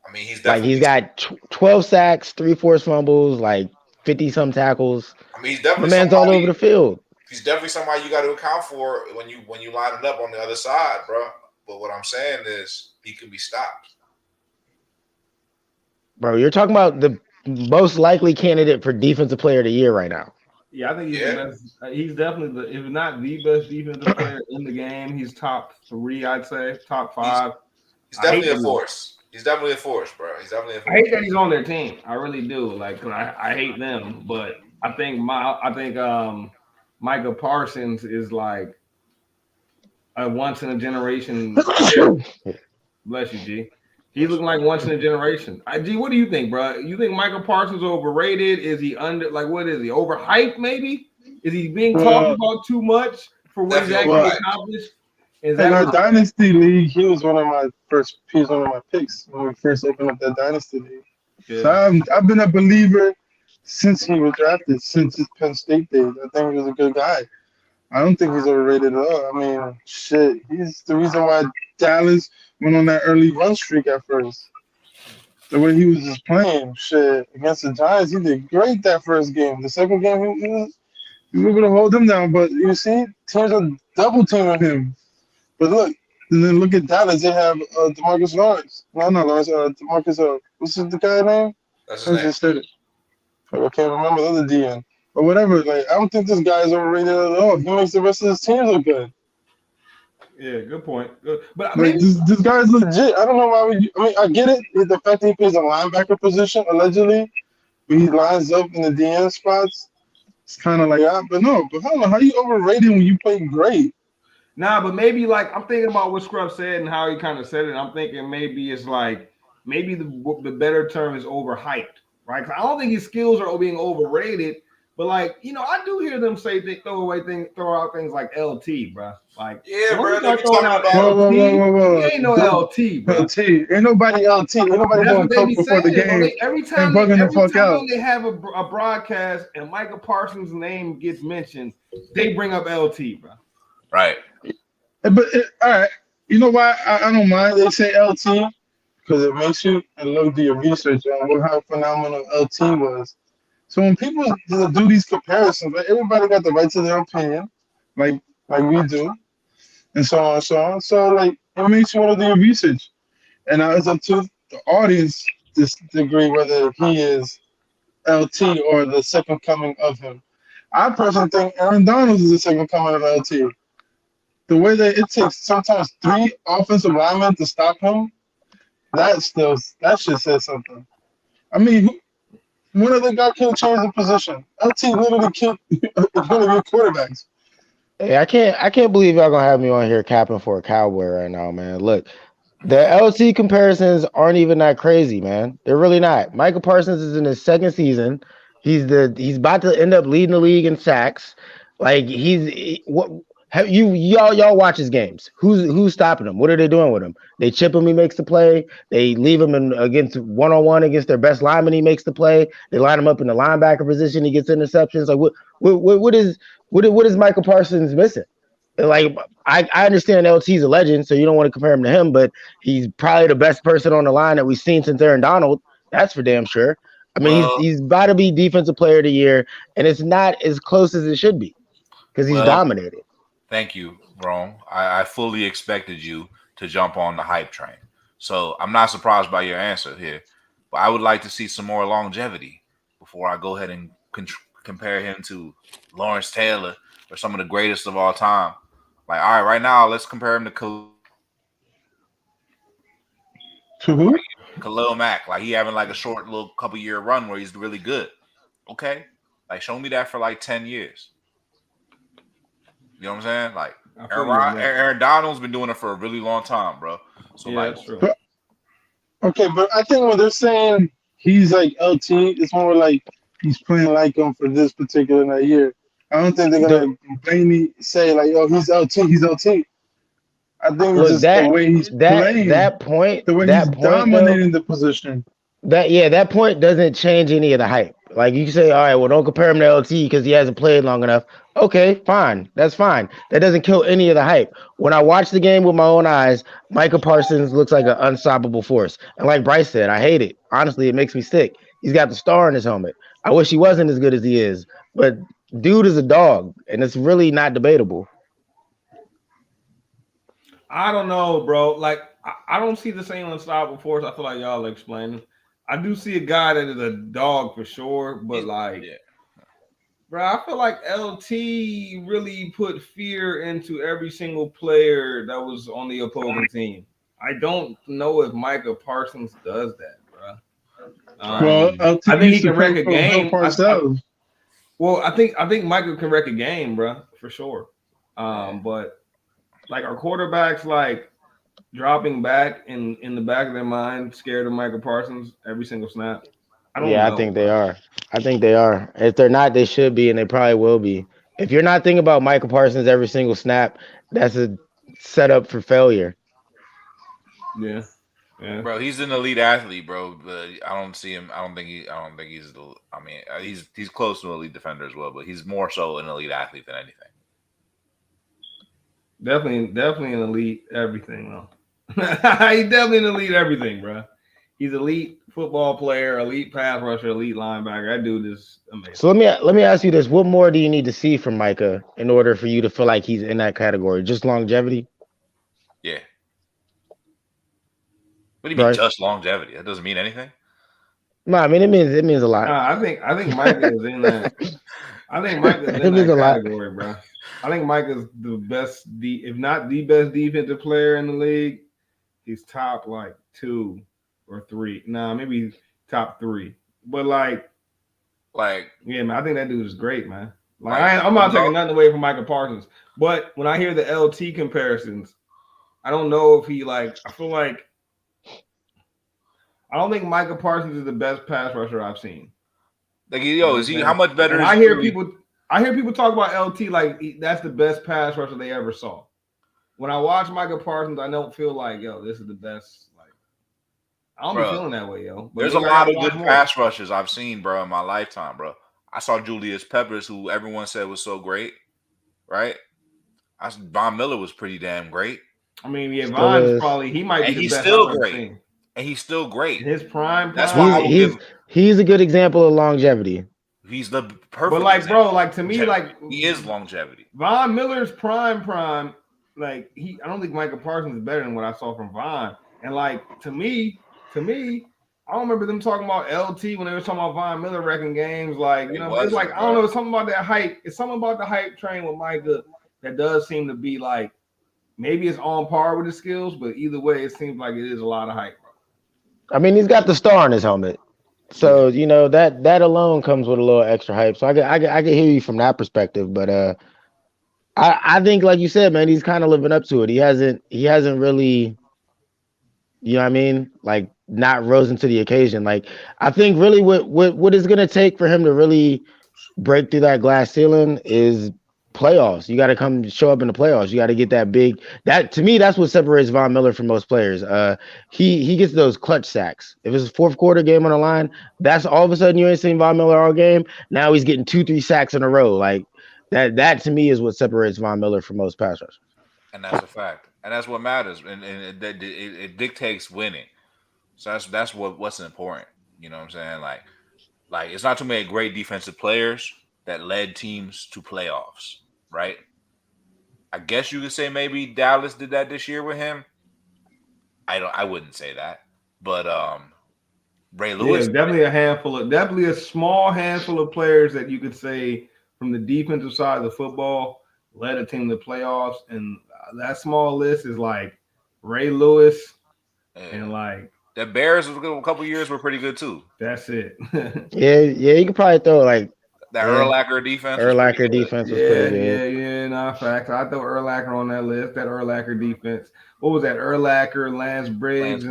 I mean, he's got 12 sacks, 3 forced fumbles, like 50-some tackles. I mean, he's definitely the man's all over the field. He's definitely somebody you got to account for when you line it up on the other side, bro. But what I'm saying is he can be stopped. Bro, you're talking about the most likely candidate for defensive player of the year right now. Yeah, I think he's the best. He's definitely if not the best defensive player in the game, he's top 3, I'd say, top 5. He's definitely a force. He's definitely a force, bro. He's definitely a force. I hate that he's on their team. I really do. Like, 'cause I hate them, but I think Micah Parsons is like a once in a generation. Bless you, G. He's looking like once in a generation. G, what do you think, bro? You think Michael Parsons is overrated? Is he what is he, overhyped maybe? Is he being talked about too much for what he's actually accomplished? In our Dynasty League, he was one of my picks when we first opened up that Dynasty League. Yeah. So I've been a believer since he was drafted, since his Penn State days. I think he was a good guy. I don't think he's overrated at all. I mean, shit, he's the reason why Dallas went on that early run streak at first. The way he was just playing, shit, against the Giants, he did great that first game. The second game, he was able to hold him down. But you see, teams are double teaming him. But look, and then look at Dallas. They have DeMarcus Lawrence. No, not Lawrence. DeMarcus. What's the guy's name? That's his name. Just said it. I can't remember the other DN. But whatever. Like, I don't think this guy is overrated at all. He makes the rest of his team look good. Yeah, good point. Good. But like, this guy is legit. I don't know why I get it. The fact that he plays a linebacker position, allegedly, when he lines up in the DN spots, it's kind of like, but no. But hold on, how you overrated when you play great? Nah, but maybe like I'm thinking about what Scrub said and how he kind of said it. I'm thinking maybe it's like the better term is overhyped, right? Because I don't think his skills are being overrated, but But like, I do hear them say they throw out things like LT, bro. Like, Yeah, when we bro. They start be throwing talking out about. LT, Whoa. he ain't no LT, bro. LT. Ain't nobody LT. Ain't nobody That's doing what they coke be before the saying, bro. game Every and time bugging the fuck out. they have a broadcast and Michael Parsons' name gets mentioned, they bring up LT, bro. Right. But all right, you know why I don't mind they say LT because it makes you look do your research on how phenomenal LT was. So when people do these comparisons, like, everybody got the right to their opinion, like we do, and so on and so on. So like it makes you want to do your research, and now it's up to the audience to agree whether he is LT or the second coming of him. I personally think Aaron Donald is the second coming of LT. The way that it takes sometimes 3 offensive linemen to stop him, that should say something. I mean, one of the guys can't change the position. LT literally can't. It's going to be quarterbacks. Hey, I can't believe y'all gonna have me on here capping for a Cowboy right now, man. Look, the LT comparisons aren't even that crazy, man. They're really not. Michael Parsons is in his second season. He's about to end up leading the league in sacks. Like what have y'all watch his games? Who's stopping him? What are they doing with him? They chip him, he makes the play. They leave him in against 1-on-1 against their best lineman, he makes the play. They line him up in the linebacker position, he gets interceptions. Like what is Michael Parsons missing? Like I understand LT's a legend, so you don't want to compare him to him, but he's probably the best person on the line that we've seen since Aaron Donald. That's for damn sure. I mean, Well, he's about to be defensive player of the year, and it's not as close as it should be because he's well. dominated. Thank you, Rome. I fully expected you to jump on the hype train, so I'm not surprised by your answer here. But I would like to see some more longevity before I go ahead and compare him to Lawrence Taylor or some of the greatest of all time. Like, all right, right now, let's compare him to To who? Khalil Mack. Like, he having like a short little couple year run where he's really good. Okay, like show me that for like 10 years. You know what I'm saying? Like Aaron Donald's been doing it for a really long time, bro. So Yeah, like, that's true. Okay, but I think when they're saying he's like LT, it's more like he's playing like him for this particular year. I don't think they're gonna blatantly say like, "Oh, he's LT, he's LT." I think it's Look, just the way he's playing, the way he's that point though, dominating the position. that point doesn't change any of the hype. Like you can say, all right, well, don't compare him to LT because he hasn't played long enough. Okay, fine, that's fine. That doesn't kill any of the hype. When I watch the game with my own eyes, Michael Parsons looks like an unstoppable force. And like Bryce said, I hate it. Honestly, it makes me sick. He's got the star in his helmet. I wish he wasn't as good as he is, but dude is a dog, and it's really not debatable. I don't know, bro. Like, I don't see the same unstoppable force. I feel like y'all are explaining. I do see a guy that is a dog for sure, but like, yeah. bro, I feel like LT really put fear into every single player that was on the opposing team. I don't know if Micah Parsons does that, bro. Well, LT I think he used to can wreck play a for Bill game. Parcells. I think Micah can wreck a game, bro, for sure. But like our quarterbacks, like dropping back in the back of their mind, scared of Michael Parsons every single snap. I don't know. I think they are. I think they are. If they're not, they should be, and they probably will be. If you're not thinking about Michael Parsons every single snap, that's a setup for failure. Yeah. Yeah. Bro, he's an elite athlete, bro. But I don't see him. I don't think he. I don't think he's the. I mean, he's close to an elite defender as well, but he's more so an elite athlete than anything. Definitely an elite everything though. He's definitely an elite everything, bro. He's elite football player, elite pass rusher, elite linebacker. That dude is amazing. So let me ask you this: what more do you need to see from Micah in order for you to feel like he's in that category? Just longevity? Yeah. What do you mean, Bryce? just longevity? That doesn't mean anything. No, I mean it means a lot. I think Micah is in that. I think Micah's It in means that a lot. category, bro. I think Micah's the best, if not the best defensive player in the league. He's top like 2 or 3. Nah, maybe top 3. But like, yeah, man, I think that dude is great, man. Like, I'm not taking nothing away from Michael Parsons, but when I hear the LT comparisons, I don't know if he like. I feel like I don't think Michael Parsons is the best pass rusher I've seen. Like, yo, is he how much better? And is I hear he? people talk about LT like that's the best pass rusher they ever saw. When I watch Micah Parsons, I don't feel like, yo, this is the best. Like, I don't be feeling that way, yo. But there's a lot of good pass rushers I've seen, bro, in my lifetime, bro. I saw Julius Peppers, who everyone said was so great, right? Von Miller was pretty damn great. I mean, yeah, Von's probably he might be the best I've ever seen. And he's still great. In his prime. That's why he's a good example of longevity. He's the perfect. But like, bro, like to me, like he is longevity. Von Miller's prime, like I don't think Micah Parsons is better than what I saw from Von. And like to me, I don't remember them talking about LT when they were talking about Von Miller wrecking games. Like, you know, it's like I don't know, it's something about that hype. It's something about the hype train with Micah that does seem to be like maybe it's on par with his skills, but either way, it seems like it is a lot of hype. I mean, he's got the star on his helmet, so you know that alone comes with a little extra hype. So I can hear you from that perspective, but I think, like you said, man, he's kind of living up to it. He hasn't really, you know what I mean, like not risen to the occasion. Like I think really what is gonna take for him to really break through that glass ceiling is playoffs. You got to come show up in the playoffs. You got to get that big. That to me, that's what separates Von Miller from most players. He gets those clutch sacks. If it's a fourth quarter game on the line, that's all of a sudden you ain't seen Von Miller all game. Now he's getting 2-3 sacks in a row. Like that to me is what separates Von Miller from most pass rushers. And that's a fact. And that's what matters. And it dictates winning. So that's what's important. You know what I'm saying? Like it's not too many great defensive players that led teams to playoffs, right? I guess you could say maybe Dallas did that this year with him. I wouldn't say that, but Ray Lewis, definitely a small handful of players that you could say from the defensive side of the football led a team to playoffs, and that small list is like Ray Lewis and like the Bears a couple years were pretty good too. That's it. yeah, you could probably throw like. That Urlacher defense. Urlacher defense was pretty good. Yeah, no, facts. I throw Urlacher on that list. That Urlacher defense. What was that? Urlacher, Lance Briggs.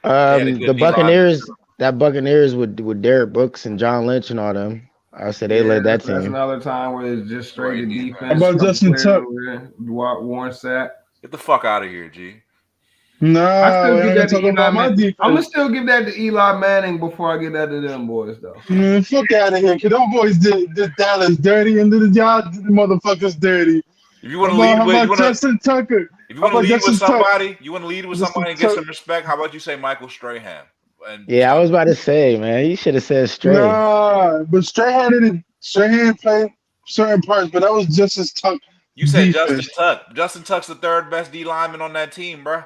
The Buccaneers. That Buccaneers with Derek Brooks and John Lynch and all them. I said they led that team. That's another time where it's just straight to defense. How about Justin Tuck? Warren Sapp. Get the fuck out of here, G. No, I'm gonna still give that to Eli Manning before I get that to them boys, though. Fuck out of here, cause them boys did Dallas dirty and did y'all motherfuckers dirty. If you want to lead with Justin Tucker, if you want to lead with somebody, and get some respect. How about you say Michael Strahan? I was about to say, man, you should have said Strahan. Nah, but Strahan played certain parts, but that was Justin Tuck. You said Justin Tuck. Justin Tuck's the third best D lineman on that team, bro.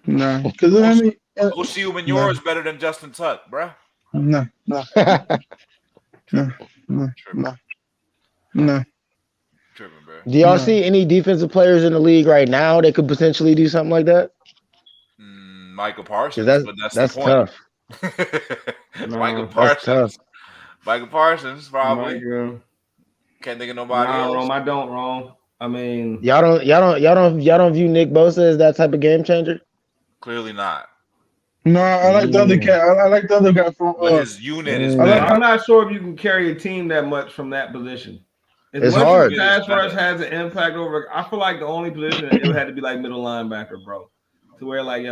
No, because I mean, Oshie Umenyiora is better than Justin Tuck, bro. No. Tripping, bro. Do y'all see any defensive players in the league right now that could potentially do something like that? Michael Parsons, but that's the tough. point. Michael Parsons. Michael Parsons, probably. Can't think of nobody else. Rome, I don't, Rome. I mean, y'all don't view Nick Bosa as that type of game changer? Clearly not. No, I like the other guy. I like the other guy from his unit is. I'm not sure if you can carry a team that much from that position. It's hard. Pass rush has an impact over. I feel like the only position it had to be like middle linebacker, bro, to where like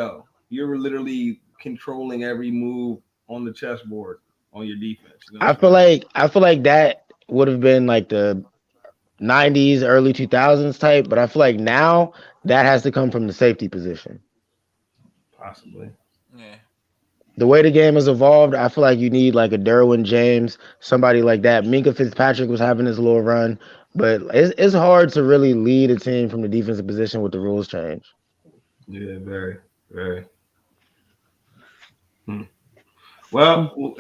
you're literally controlling every move on the chessboard on your defense. You know? I feel like that would have been like the 90s, early 2000s type, but I feel like now that has to come from the safety position. Possibly. Yeah. The way the game has evolved, I feel like you need like a Derwin James, somebody like that. Minkah Fitzpatrick was having his little run, but it's hard to really lead a team from the defensive position with the rules change. Yeah, very, very. Well,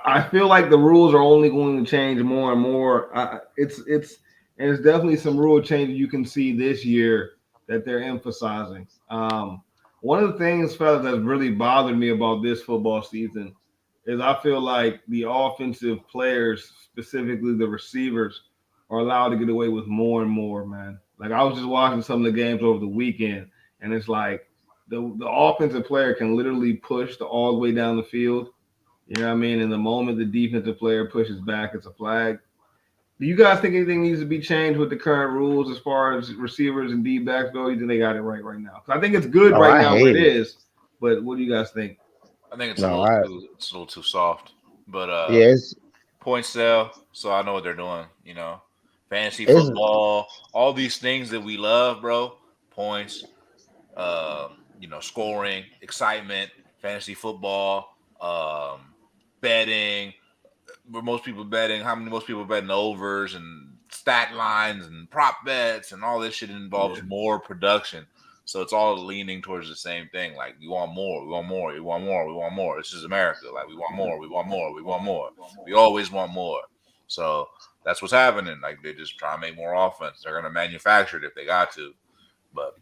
I feel like the rules are only going to change more and more. It's definitely some rule changes you can see this year that they're emphasizing. One of the things, fellas, that's really bothered me about this football season is I feel like the offensive players, specifically the receivers, are allowed to get away with more and more, man. Like I was just watching some of the games over the weekend, and it's like the offensive player can literally push all the way down the field, You know what I mean? In the moment the defensive player pushes back, it's a flag. Do you guys think anything needs to be changed with the current rules as far as receivers and D-backs go? You think they got it right now? I think it's good right I now where hate it it. is. But what do you guys think? I think it's No, a little too soft. But yeah, points sell, so I know what they're doing. You know, fantasy it's football, all these things that we love, bro. Points, scoring, excitement, fantasy football, betting. Where most people betting, most people betting overs and stat lines and prop bets and all this shit involves more production. So it's all leaning towards the same thing. Like we want more, we want more, we want more, we want more. This is America. Like we want more, we want more, we want more. We always want more. So that's what's happening. Like they just try to make more offense. They're gonna manufacture it if they got to. But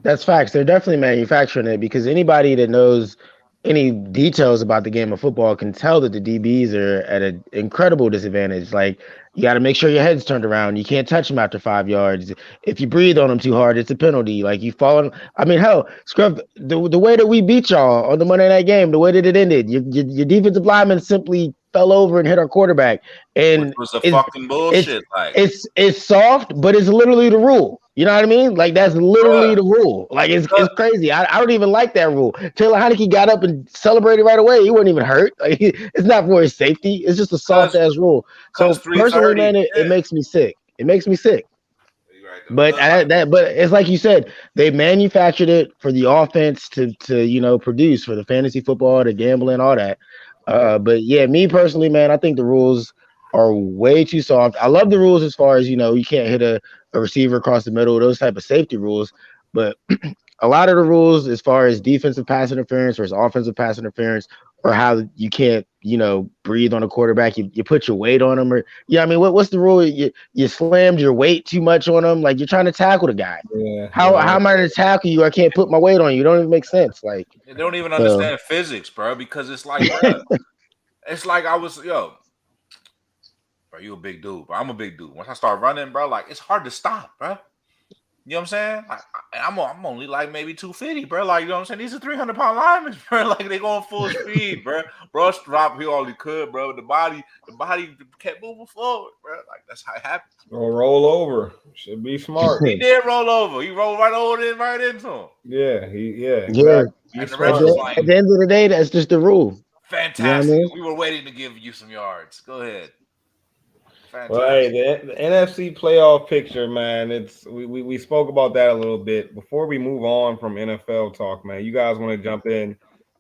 that's facts. They're definitely manufacturing it because anybody that knows any details about the game of football can tell that the DBs are at an incredible disadvantage. Like you got to make sure your head's turned around. You can't touch them after 5 yards. If you breathe on them too hard, it's a penalty. Like you fall on. I mean, hell, Scrub, the way that we beat y'all on the Monday night game, the way that it ended, your defensive lineman simply fell over and hit our quarterback, and which was a fucking bullshit. It's soft, but it's literally the rule. You know what I mean? Like that's literally the rule. Like it's crazy. I don't even like that rule. Taylor Heineke got up and celebrated right away. He wasn't even hurt. Like it's not for his safety. It's just a soft ass rule. So personally, man, it makes me sick. It makes me sick. But it's like you said, they manufactured it for the offense to produce for the fantasy football, the gambling, all that. But yeah, me personally, man, I think the rules are way too soft. I love the rules as far as you can't hit a receiver across the middle, those type of safety rules. But a lot of the rules as far as defensive pass interference versus offensive pass interference, or how you can't, breathe on a quarterback, you put your weight on them, or I mean, what's the rule? You slammed your weight too much on them, like you're trying to tackle the guy. How am I to tackle you? I can't put my weight on you. It don't even make sense. Like they don't even understand physics, bro. Because it's like, bro, it's like I was, bro, you a big dude, but I'm a big dude. Once I start running, bro, like it's hard to stop, bro. You know what I'm saying? Like, I'm only like maybe 250, bro. Like, you know what I'm saying? These are 300-pound linemen, bro. Like they going full speed, bro. Bro, dropped here all he could, bro. The body kept moving forward, bro. Like that's how it happens. Roll over. Should be smart. He did roll over. He rolled right into him. Yeah, exactly. And the rest was like, at the end of the day, that's just the rule. Fantastic. You know what I mean? We were waiting to give you some yards. Go ahead. Well, hey, the NFC playoff picture, man. We spoke about that a little bit before we move on from NFL talk, man. You guys want to jump in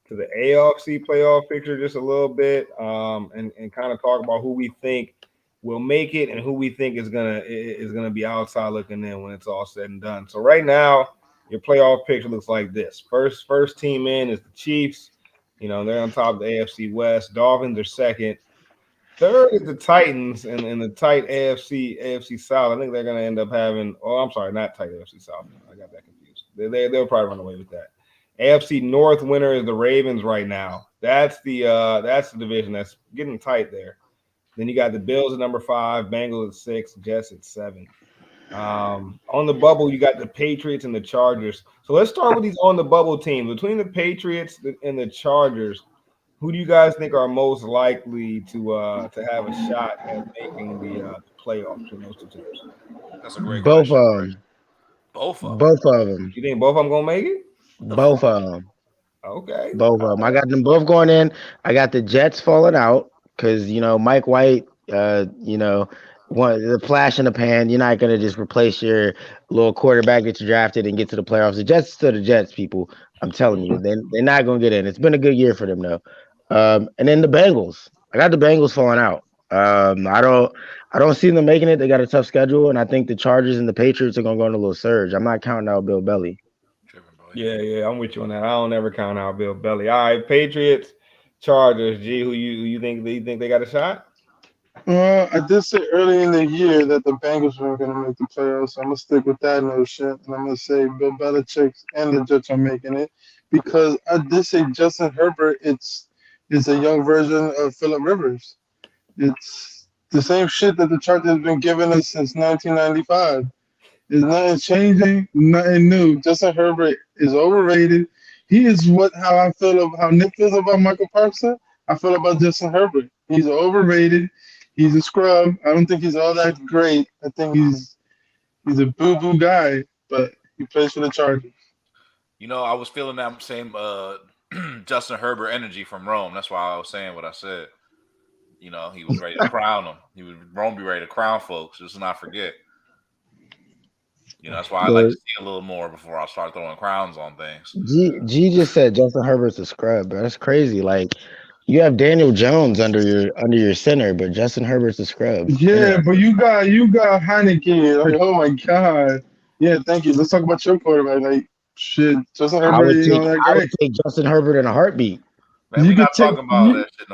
to the AFC playoff picture just a little bit, and kind of talk about who we think will make it and who we think is gonna be outside looking in when it's all said and done. So right now, your playoff picture looks like this. First team in is the Chiefs. They're on top of the AFC West. Dolphins are second. Third is the Titans in the tight AFC South. I think they're going to end up having. Oh, I'm sorry, not tight AFC South. I got that confused. They'll probably run away with that. AFC North winner is the Ravens right now. That's the division that's getting tight there. Then you got the Bills at number 5, Bengals at 6, Jets at 7. On the bubble, you got the Patriots and the Chargers. So let's start with these on the bubble teams. Between the Patriots and the Chargers, who do you guys think are most likely to have a shot at making the playoffs in those two teams? That's a great question. Both of them. You think both of them gonna make it? Both of them. Okay. Both of them. I got them both going in. I got the Jets falling out because Mike White. The flash in the pan. You're not gonna just replace your little quarterback that you drafted and get to the playoffs. The Jets still the Jets, people. I'm telling you, they're not gonna get in. It's been a good year for them though. And then the Bengals. I got the Bengals falling out. I don't see them making it. They got a tough schedule, and I think the Chargers and the Patriots are gonna go on a little surge. I'm not counting out Bill Belly. Yeah, I'm with you on that. I don't ever count out Bill Belly. All right, Patriots, Chargers. G, who you think they got a shot? I did say early in the year that the Bengals were going to make the playoffs. So I'm going to stick with that notion. And I'm going to say Bill Belichick and the Jets are making it because I did say Justin Herbert is a young version of Phillip Rivers. It's the same shit that the Chargers have been giving us since 1995. There's nothing changing, nothing new. Justin Herbert is overrated. He is how I feel of how Nick feels about Michael Parsons. I feel about Justin Herbert. He's overrated. He's a scrub. I don't think he's all that great. I think he's a boo-boo guy, but he plays for the Chargers. You know, I was feeling that same Justin Herbert energy from Rome. That's why I was saying what I said. You know, he was ready to crown him. Rome be ready to crown folks. Just not forget. You know, that's why I like to see a little more before I start throwing crowns on things. G just said Justin Herbert's a scrub, bro. That's crazy. Like, you have Daniel Jones under your center, but Justin Herbert's a scrub. Yeah, but you got Heineken. Like, oh my god. Yeah, thank you. Let's talk about your quarterback. Like, shit, Justin Herbert ain't all that I would great. take Justin Herbert in a heartbeat. Man, You could take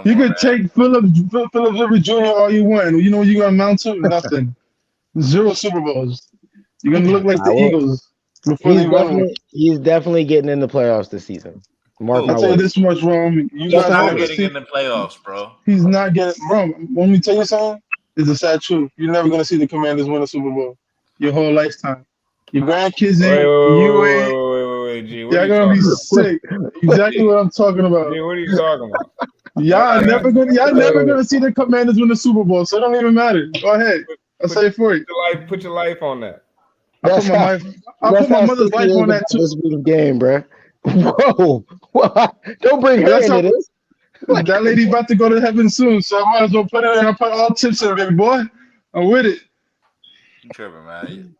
you could take Philip Rivers Jr. all you want. You know what you're gonna amount to? Nothing. 0 Super Bowls. You're gonna look like the Eagles before they win. He's definitely getting in the playoffs this season. Mark my I'll tell you words. this much, Rome. You He's guys not never getting in the playoffs, bro. He's not getting. Rome, let me tell you something. It's a sad truth. You're never gonna see the Commanders win a Super Bowl your whole lifetime. Your grandkids ain't. You ain't. Wait, G. Y'all gonna be sick. Exactly what I'm talking about. G, what are you talking about? Y'all never gonna see the Commanders win the Super Bowl, so it don't even matter. Go ahead. I'll say it for you. Put your life on that. I put my mother's life on that too. This week's game, bro. Whoa. Don't bring her into this. That lady about to go to heaven soon, so I might as well put it in. I put all tips in, baby boy. I'm with it. You tripping, man.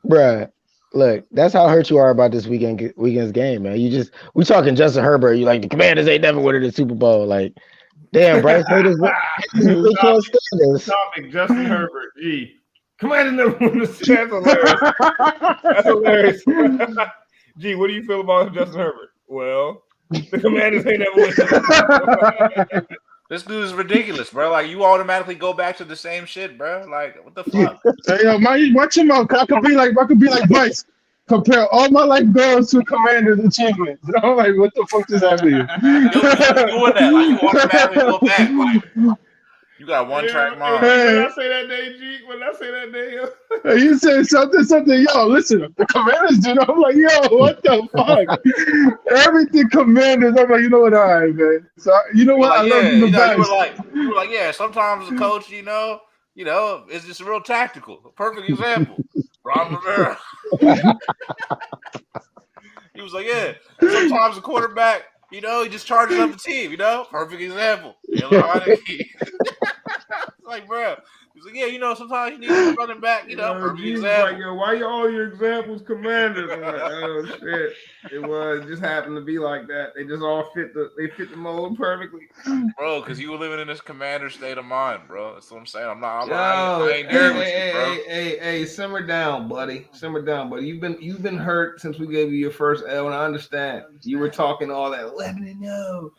Bruh, look, that's how hurt you are about this weekend's game, man. We talking Justin Herbert. You like the Commanders ain't never winning the Super Bowl. Like, damn, Bryce Haters. They can't stand this. Topic, Justin Herbert. G. Commanders never won the Super Bowl. That's hilarious. That's hilarious. G, what do you feel about Justin Herbert? Well, the Commanders ain't never won the Super Bowl. This dude is ridiculous, bro. Like, you automatically go back to the same shit, bro. Like, what the fuck? Hey, yo, watch him out. I could be like Bryce. Compare all my life goals to Commanders achievements. I'm like, what the fuck does that mean? You're doing that. Like, you automatically go back. Like, you got one track mind. When I say that day, G, yo. You said something. Yo, listen, the Commanders, dude. I'm like, yo, what the fuck? Everything Commanders. I'm like, you know what? All right, man. So, you know what? I love them the best. You were like, yeah, sometimes the coach, you know, it's just real tactical. A perfect example. Ron Rivera. He was like, yeah, sometimes the quarterback, you know, he just charges up the team, you know? Perfect example. Like, bro. He's like, yeah, you know, sometimes you need a running back, you know, perfect example. Like, yo, why all your examples Commanders? I'm like, oh shit. It just happened to be like that. They just all fit the mold perfectly. Bro, because you were living in this Commander state of mind, bro. That's what I'm saying. I ain't there with you, bro. Hey, simmer down, buddy. Simmer down, buddy. You've been hurt since we gave you your first L, and I understand. You were talking all that 11-0.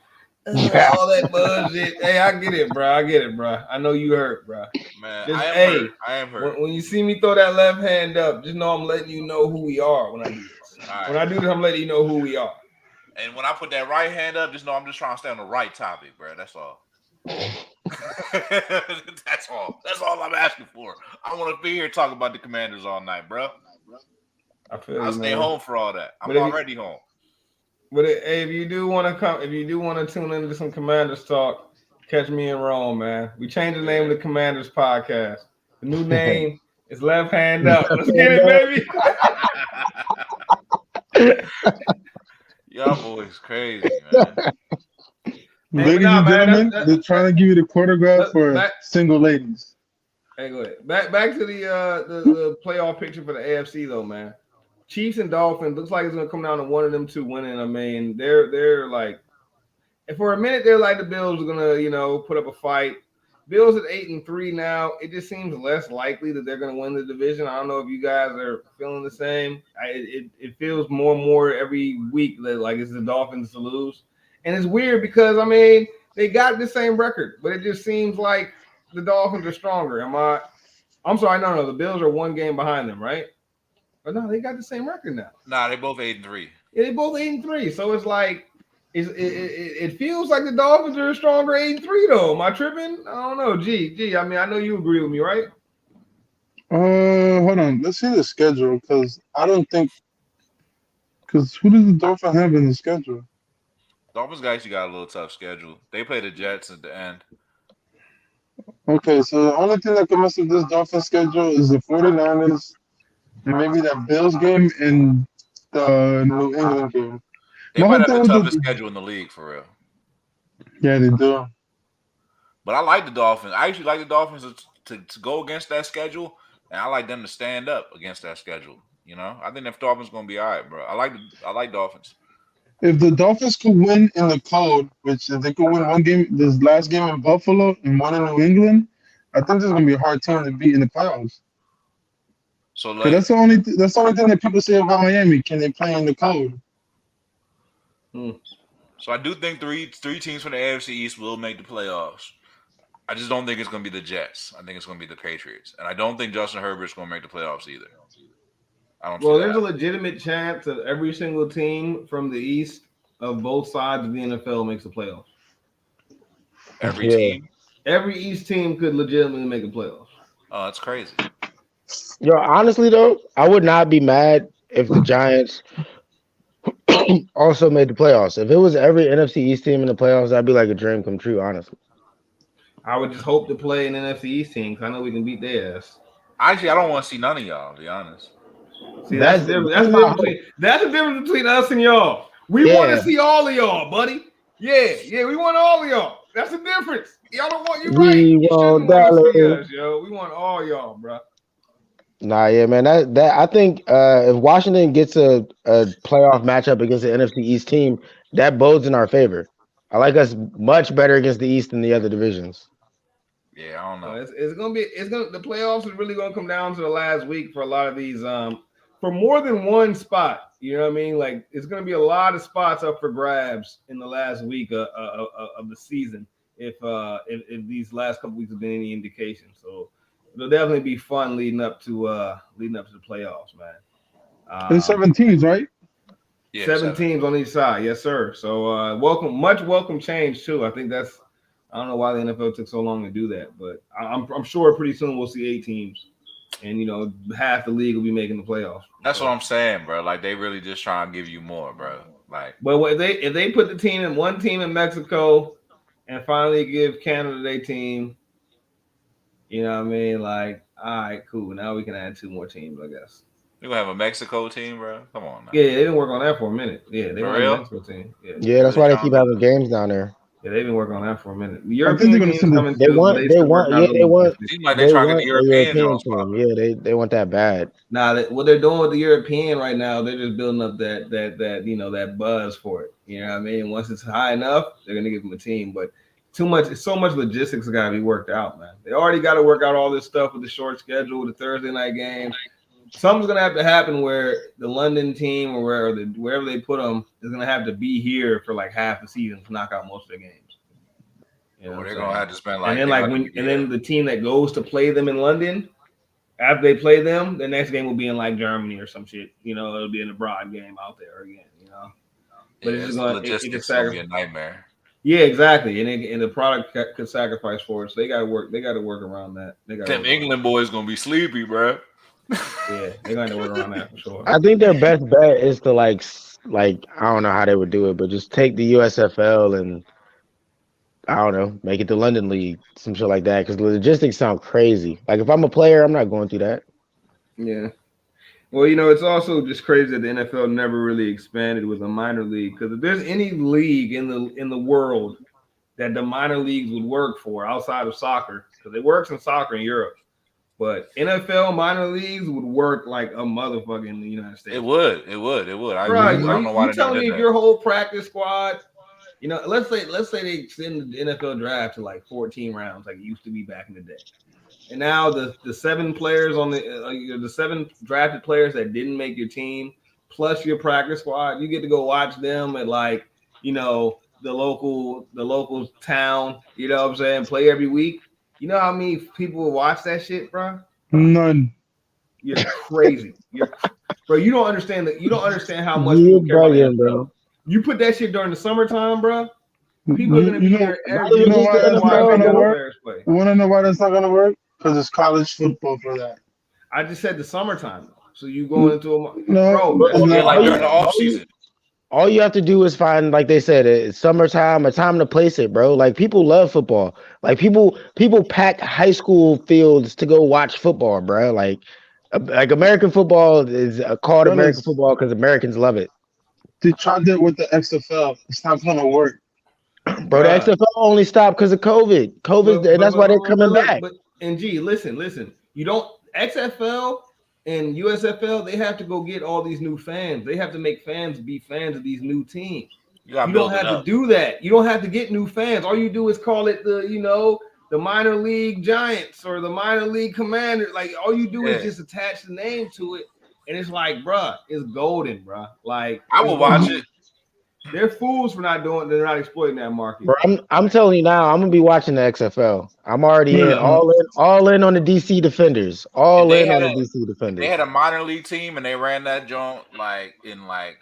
All that bullshit. Hey, I get it, bro. I know you hurt, bro. Man, I am hurt. When you see me throw that left hand up, just know I'm letting you know who we are when I do this. Right. When I do this, I'm letting you know who we are. And when I put that right hand up, just know I'm just trying to stay on the right topic, bro. That's all. That's all I'm asking for. I want to be here talking about the Commanders all night, bro. I'll stay home for all that. I'm already home. But hey, if you do want to tune into some Commanders talk, catch me in Rome, man. We changed the name of the Commanders podcast. The new name is Left Hand Up. Let's get it, baby. Y'all boys crazy, man. Ladies and gentlemen, they're trying to give you the quarterback for single ladies. Hey, go ahead. Back to the playoff picture for the AFC though, man. Chiefs and Dolphins looks like it's gonna come down to one of them two winning. I mean, they're like, and for a minute they're like the Bills are gonna, you know, put up a fight. Bills at 8-3 now. It just seems less likely that they're gonna win the division. I don't know if you guys are feeling the same. It feels more and more every week that like it's the Dolphins to lose, and it's weird because I mean they got the same record, but it just seems like the Dolphins are stronger. I'm sorry, no, the Bills are one game behind them, right? But no, they got the same record now. Nah, they both 8-3. Yeah, they both 8-3. So it's like it feels like the Dolphins are stronger 8-3 though. Am I tripping? I don't know. G. I mean, I know you agree with me, right? Hold on. Let's see the schedule because I don't think. Because who does the Dolphins have in the schedule? Dolphins guys, you got a little tough schedule. They play the Jets at the end. Okay, so the only thing that can mess up this Dolphins schedule is the 49ers, and maybe that Bills game and the New England game. They My might whole have thing the with toughest the schedule in the league for real. yeah, they do. But I like the Dolphins. I actually like the Dolphins to go against that schedule, and I like them to stand up against that schedule. You know, I think the Dolphins gonna be all right, bro. I like Dolphins. If the Dolphins could win in the cold, which if they could win one game, this last game in Buffalo and one in New England, I think this is gonna be a hard team to beat in the playoffs. So Because like, that's the only thing that people say about Miami. Can they play in the cold? so I do think three teams from the AFC East will make the playoffs. I just don't think it's gonna be the Jets. I think it's gonna be the Patriots, and I don't think Justin Herbert's gonna make the playoffs either. I don't. Well, see there's that. a legitimate chance that every single team from the East of both sides of the NFL makes the playoffs. Every Yeah. team. Every East team could legitimately make the playoffs. Oh, that's crazy. Yo, honestly though, I would not be mad if the Giants also made the playoffs. If it was every NFC East team in the playoffs, that'd be like a dream come true, honestly. I would just hope to play an NFC East team because I know we can beat their ass. Actually, I don't want to see none of y'all. To be honest. See, that's the difference. That's the difference between us and y'all. We want to see all of y'all, buddy. Yeah, we want all of y'all. That's the difference. Y'all don't want you right. You shouldn't want to see us, yo. We want all y'all, bro. Nah, yeah, man. That I think if Washington gets a playoff matchup against the NFC East team, that bodes in our favor. I like us much better against the East than the other divisions. Yeah, I don't know. The playoffs is really gonna come down to the last week for a lot of these for more than one spot. You know what I mean? Like it's gonna be a lot of spots up for grabs in the last week of the season if these last couple weeks have been any indication. So it'll definitely be fun leading up to the playoffs, man. There's 7 teams, right? Yeah, 7 teams on each side, yes, sir. So welcome change too. I think that's I don't know why the NFL took so long to do that, but I'm sure pretty soon we'll see 8 teams, and half the league will be making the playoffs. That's what I'm saying, bro. Like they really just trying to give you more, bro. Like, but if they put one team in Mexico, and finally give Canada their team, you know what I mean? Like, all right, cool. Now we can add 2 more teams, I guess. You gonna have a Mexico team, bro? Come on now. Yeah, they didn't work on that for a minute. Yeah, they For were real? a Mexico team. Yeah, that's why they keep having games down there. Yeah, they've been working on that for a minute. The I think European they're gonna teams send coming They too. want. Seems like they're trying to get the European draws team. popping. Yeah, they want that bad. Nah, what they're doing with the European right now, they're just building up that buzz for it. You know what I mean? Once it's high enough, they're gonna give them a team. But so much logistics gotta be worked out, man. They already got to work out all this stuff with the short schedule, with the Thursday night games. Something's gonna have to happen where the London team or wherever they put them is gonna have to be here for like half the season to knock out most of their games. You know they're gonna have to spend like and then the team that goes to play them in London, after they play them, the next game will be in like Germany or some shit. It'll be an abroad game out there again. But it's gonna be a nightmare. Yeah, exactly, and the product could sacrifice for it. So they got to work around that. Them England boys gonna be sleepy, bro. Yeah, they're gonna work around that for sure. I think their best bet is to like I don't know how they would do it, but just take the USFL and I don't know, make it the London League, some shit like that. Because the logistics sound crazy. Like if I'm a player, I'm not going through that. Yeah. Well, it's also just crazy that the NFL never really expanded with a minor league. Because if there's any league in the world that the minor leagues would work for outside of soccer, because it works in soccer in Europe, but NFL minor leagues would work like a motherfucker in the United States. It would. I don't know why you telling me if your whole practice squad, let's say they send the NFL draft to like 14 rounds, like it used to be back in the day. And now the 7 players on the 7 drafted players that didn't make your team, plus your practice squad, you get to go watch them at like, the local town, you know what I'm saying, play every week. You know how many people will watch that shit, bro? None. You're crazy. Bro, you don't understand how much people care about that, bro. You put that shit during the summertime, bro. People are gonna be there every why that's not gonna work? Play. You wanna know why that's not gonna work? Because it's college football for that. I just said the summertime. So you going into no, bro? Like during the off season. all you have to do is find, like they said, it's summertime, a time to place it, bro. Like people love football. Like people pack high school fields to go watch football, bro. Like American football is called American Fellas, football because Americans love it, they tried that with the XFL. It's not gonna work. bro. The Bruh. XFL only stopped because of COVID. And that's why they're coming back. But and G, listen. You don't XFL and USFL. They have to go get all these new fans. They have to make fans be fans of these new teams. You gotta You build don't it have to up. do that. You don't have to get new fans. All you do is call it the minor league Giants or the minor league Commander. Like all you do is Yeah. just attach the name to it, and it's like, bruh, it's golden, bruh. Like I will watch it. They're fools for not doing. They're not exploiting that market. Bro, I'm telling you now, I'm gonna be watching the XFL. I'm already in, Mhm. all in on the DC Defenders. All If they in on had the DC They Defenders. had a minor league team and they ran that joint like in like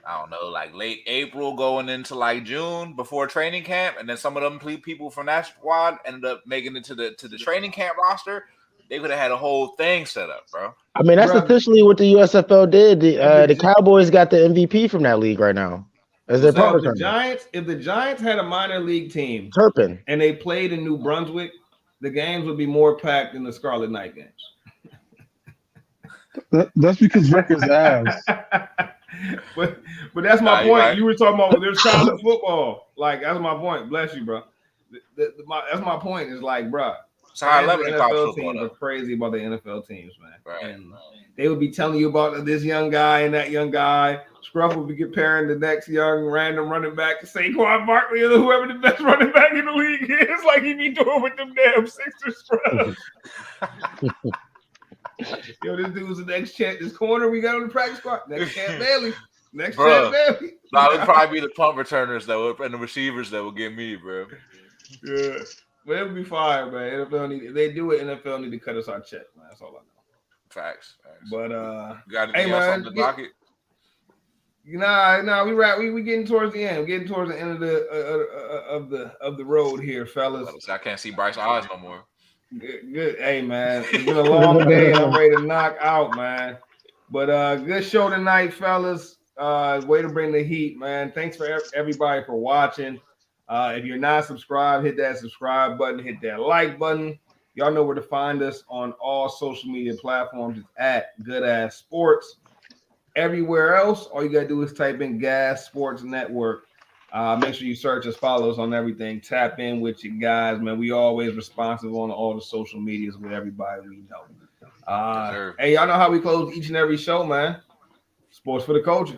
I don't know, like late April going into like June before training camp, and then some of them people from that squad ended up making it to the training camp roster. They could have had a whole thing set up, bro. I mean, that's Bruh, officially what the USFL did. if The Cowboys got the MVP from that league right now as their So partner if the tournament. Giants had a minor league team Turpin. and they played in New Brunswick, the games would be more packed than the Scarlet Knight games. That's because records ass. but that's my Nah, you point. right. You were talking about there's college football. Like that's my point. Bless you, bro. That's my point. Is like, bro. It's high fans level of in college NFL football, teams are though. crazy about the NFL teams, man. Right. And they would be telling you about this young guy and that young guy. Scruff would be comparing the next young random running back to Saquon Barkley or whoever the best running back in the league is. Like he be doing with them damn Sixers, bro. Yo, this dude's the next champ. This corner we got on the practice squad. Next Champ Bailey. Next Bro. Champ Bailey. Nah, it would probably be the punt returners that would and the receivers that would get me, bro. Yeah. But it would be fire, man. If they do it, NFL need to cut us our check, man. That's all I know. Facts. But You got hey, anything else on man, the docket? Nah, we getting towards the end. We're getting towards the end of the road here, fellas. I can't see Bryce's eyes no more. Good. Hey, man, it's been a long day, and I'm ready to knock out, man. But good show tonight, fellas. Way to bring the heat, man. Thanks for everybody for watching. If you're not subscribed, hit that subscribe button, hit that like button. Y'all know where to find us on all social media platforms. It's at Good Ass Sports. Everywhere else, all you gotta do is type in Gas Sports Network. Make sure you search us, follow us on everything. Tap in with you guys, man. We always responsive on all the social medias with everybody we know. Hey, y'all know how we close each and every show, man. Sports for the culture.